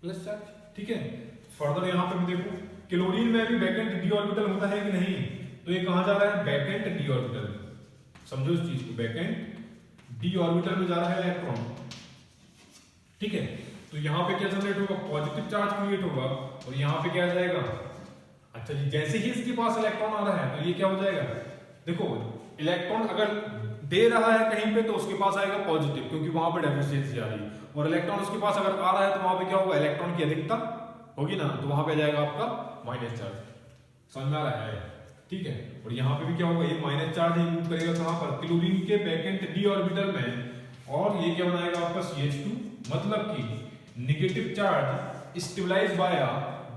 Speaker 1: प्लस चार्ज, ठीक है। फर्दर यहां पे भी देखो क्लोरीन में भी वैकेंट d ऑर्बिटल होता है कि नहीं, तो ये कहां जा रहा है, वैकेंट d ऑर्बिटल, समझो इस चीज को, वैकेंट d ऑर्बिटल में जा रहा है इलेक्ट्रॉन, ठीक है। तो यहां पे क्या जनरेट होगा, पॉजिटिव चार्ज क्रिएट होगा, और यहां पे क्या आ जाएगा, अच्छा जी, जैसे ही इसके पास इलेक्ट्रॉन आ रहा है तो ये क्या हो जाएगा, देखो इलेक्ट्रॉन अगर दे रहा है कहीं पे तो उसके पास आएगा पॉजिटिव, क्योंकि वहां पे डेफिशिएंसी आ रही है, और इलेक्ट्रॉन उसके पास अगर आ रहा है तो वहां पे क्या होगा, इलेक्ट्रॉन की अधिकता होगी ना, तो वहां पे आ जाएगा आपका माइनस चार्ज, समझ में आ रहा है, ठीक है। और यहाँ पे भी क्या होगा, ये माइनस चार्ज मूव करेगा कहां पर, क्लोरीन के वैकेंट d ऑर्बिटल में, और ये क्या बनाएगा आपका CH2, मतलब कि negative charge stabilize by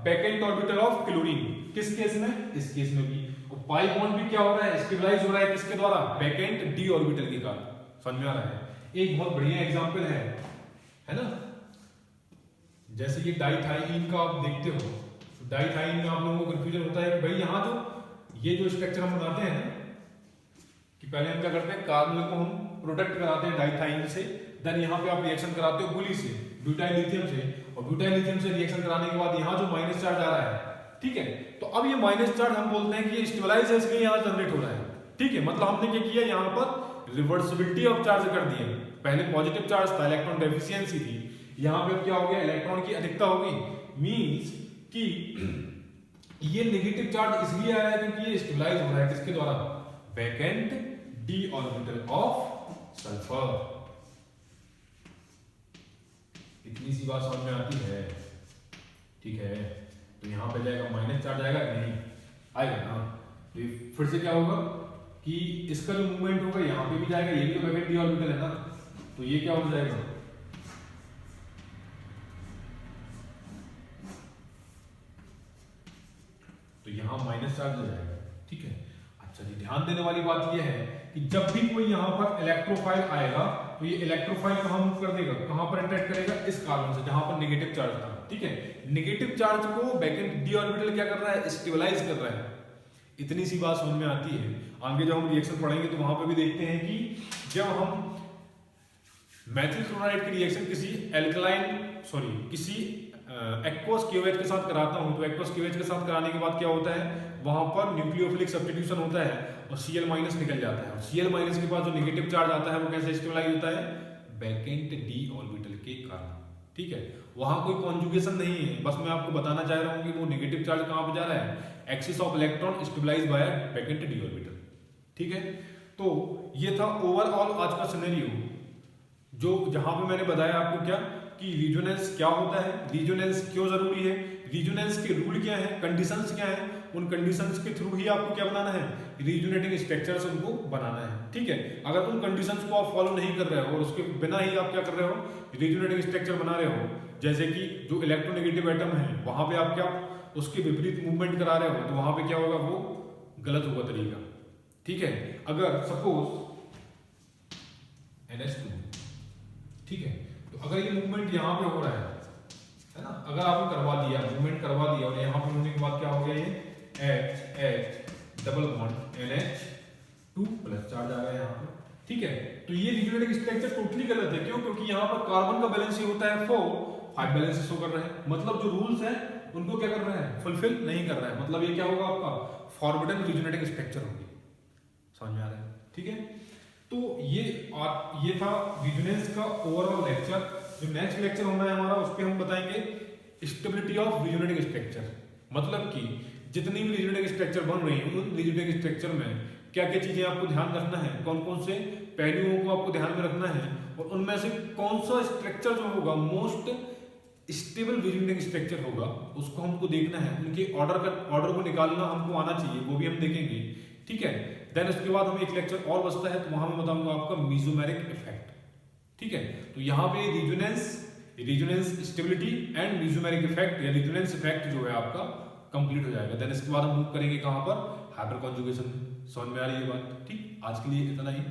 Speaker 1: vacant orbital of chlorine, किस केस में, इस केस में भी। और पाई बॉन्ड भी क्या हो रहा है, स्टेबलाइज हो रहा है किसके द्वारा, वैकेंट d ऑर्बिटल के कारण, समझ में आ रहा है। एक बहुत बढ़िया एग्जांपल है ना, जैसे कि डाइथाइन का आप देखते हो, तो डाइथाइन में आप लोगों को कंफ्यूजन होता है कि भाई यहाँ ये जो स्ट्रक्चर हम बनाते हैं कि पहले हम क्या करते हैं, कार्बन को हम प्रोडक्ट कराते हैं डाइथाइन से, देन यहाँ पे आप रिएक्शन कराते हो बुली से, ब्यूटाइल लिथियम से, और ब्यूटाइल लिथियम से रिएक्शन कराने के बाद यहाँ जो माइनस चार्ज आ रहा है, ठीक है, तो अब ये माइनस चार्ज हम बोलते हैं कि ये स्टेबलाइज है, इसलिए यहाँ जनरेट हो रहा है, ठीक है। मतलब हमने क्या किया, यहाँ पर रिवर्सिबिलिटी ऑफ चार्ज कर दिया, पहले पॉजिटिव चार्ज था, इलेक्ट्रॉन डेफिशिएंसी थी, यहाँ पे क्या हो गया, इलेक्ट्रॉन की अधिकता होगी, मींस कि ये नेगेटिव चार्ज इसलिए आया है क्योंकि ये स्टेबलाइज हो रहा है किसके द्वारा, vacant d orbital of sulphur. इतनी सी बात समझ में आती है, ठीक है। तो यहां पे जाएगा माइनस चार्ज आएगा कि नहीं आएगा ना, तो फिर से क्या होगा कि इसका जो मूवमेंट होगा यहाँ पे भी जाएगा, ये भी तो वैकेंट d ऑर्बिटल है ना, तो ये क्या हो जाएगा, तो यहां माइनस चार्ज हो जाएगा, ठीक है। अच्छा जी, ध्यान देने वाली बात यह है कि जब भी कोई यहां पर इलेक्ट्रोफाइल आएगा तो ये इलेक्ट्रोफाइल कहां मूव कर देगा, कहां पर इंटरेक्ट करेगा, इस कार्बन से जहां पर नेगेटिव चार्ज था, ठीक है। नेगेटिव चार्ज को वैकेंट d ऑर्बिटल क्या कर रहा है, स्टेबलाइज कर रहा है। इतनी सी बात समझ में आती है। आगे जब हम रिएक्शन पढ़ेंगे तो वहां पर भी देखते हैं कि जब हम मैथिल क्लोराइड की रिएक्शन किसी एक्वस KOH के साथ कराता हूं, तो एक्वस KOH के साथ कराने के बाद क्या होता है, वहां पर न्यूक्लियोफिलिक सब्स्टिट्यूशन होता है और Cl- निकल जाता है, और Cl- के पास जो नेगेटिव चार्ज आता है वो कैसे स्टेबलाइज होता है, वैकेंट d ऑर्बिटल के कारण, ठीक है। वहां कोई कॉन्जुगेशन नहीं है, बस मैं आपको बताना चाह रहा हूं कि वो नेगेटिव चार्ज कहां पे जा रहा है, excess of electron stabilize by vacant d orbital, ठीक है। तो ये था ओवरऑल आज का सिनेरियो, जो जहां पे मैंने बताया आपको क्या कि रिजोनेंस क्या होता है, रिजोनेंस क्यों जरूरी है, रिजोनेंस के रूल क्या है, कंडीशंस क्या है, उन कंडीशंस के थ्रू ही आपको क्या बनाना है, रिजोनेटिंग स्ट्रक्चर्स उनको बनाना है, ठीक है। अगर उन कंडीशंस को आप फॉलो नहीं कर रहे हो और उसके बिना ही आप क्या कर रहे हो, रिजोनेटिंग स्ट्रक्चर बना रहे हो, जैसे कि जो इलेक्ट्रोनेगेटिव एटम है वहां पे आप क्या उसके विपरीत मूवमेंट करा रहे हो, तो वहां पे क्या होगा, वो गलत होगा तरीका, ठीक है, अगर सपोज NH2, ठीक है, तो अगर ये मूवमेंट यहाँ पे हो रहा है ना, अगर आपने करवा दिया, मूवमेंट करवा दिया और यहाँ पे होने के बाद क्या हो गया, ये H double bond NH2 plus charge आ गया यहाँ पे, ठीक है। तो ये रिजोनेटिंग स्ट्रक्चर टोटली गलत है, क्यों? क्योंकि यहाँ पर कार्बन का बैलेंस ही होता है 4, 5 बैलेंस शो कर रहे हैं, मतलब जो रूल्स हैं उनको क्या कर रहे हैं, फुलफिल नहीं कर रहे हैं, मतलब ये क्या होगा आपका फॉरबिडन रिजोनेटिंग स्ट्रक्चर होगी। समझ में आ रहा है? ठीक है, तो ये था रिजोनेंस का ओवरऑल लेक्चर। जो नेक्स्ट लेक्चर होना है हमारा, उस पर हम बताएंगे स्टेबिलिटी ऑफ रिजोनेटिंग स्ट्रक्चर, मतलब कि जितनी भी रिजोनेटिंग स्ट्रक्चर बन रही है उन रिजोनेटिंग स्ट्रक्चर में क्या क्या चीजें आपको ध्यान रखना है, कौन कौन से पहलुओं को आपको ध्यान में रखना है, और उनमें से कौन सा स्ट्रक्चर जो होगा मोस्ट स्टेबल रिजोनेटिंग स्ट्रक्चर होगा उसको हमको देखना है, उनके ऑर्डर को निकालना हमको आना चाहिए, वो भी हम देखेंगे। ठीक है, देन उसके बाद हमें एक लेक्चर और बचता है, तो वहां मैं बताऊंगा आपका मेसोमेरिक इफेक्ट। ठीक है, तो यहाँ पे resonance stability and mesomeric effect या रिजोनेंस इफेक्ट जो है आपका कंप्लीट हो जाएगा। देन इसके बाद हम मूव करेंगे कहां पर, हाइपर कॉन्जुगेशन। समझ में आ रही है बात? ठीक, आज के लिए इतना ही।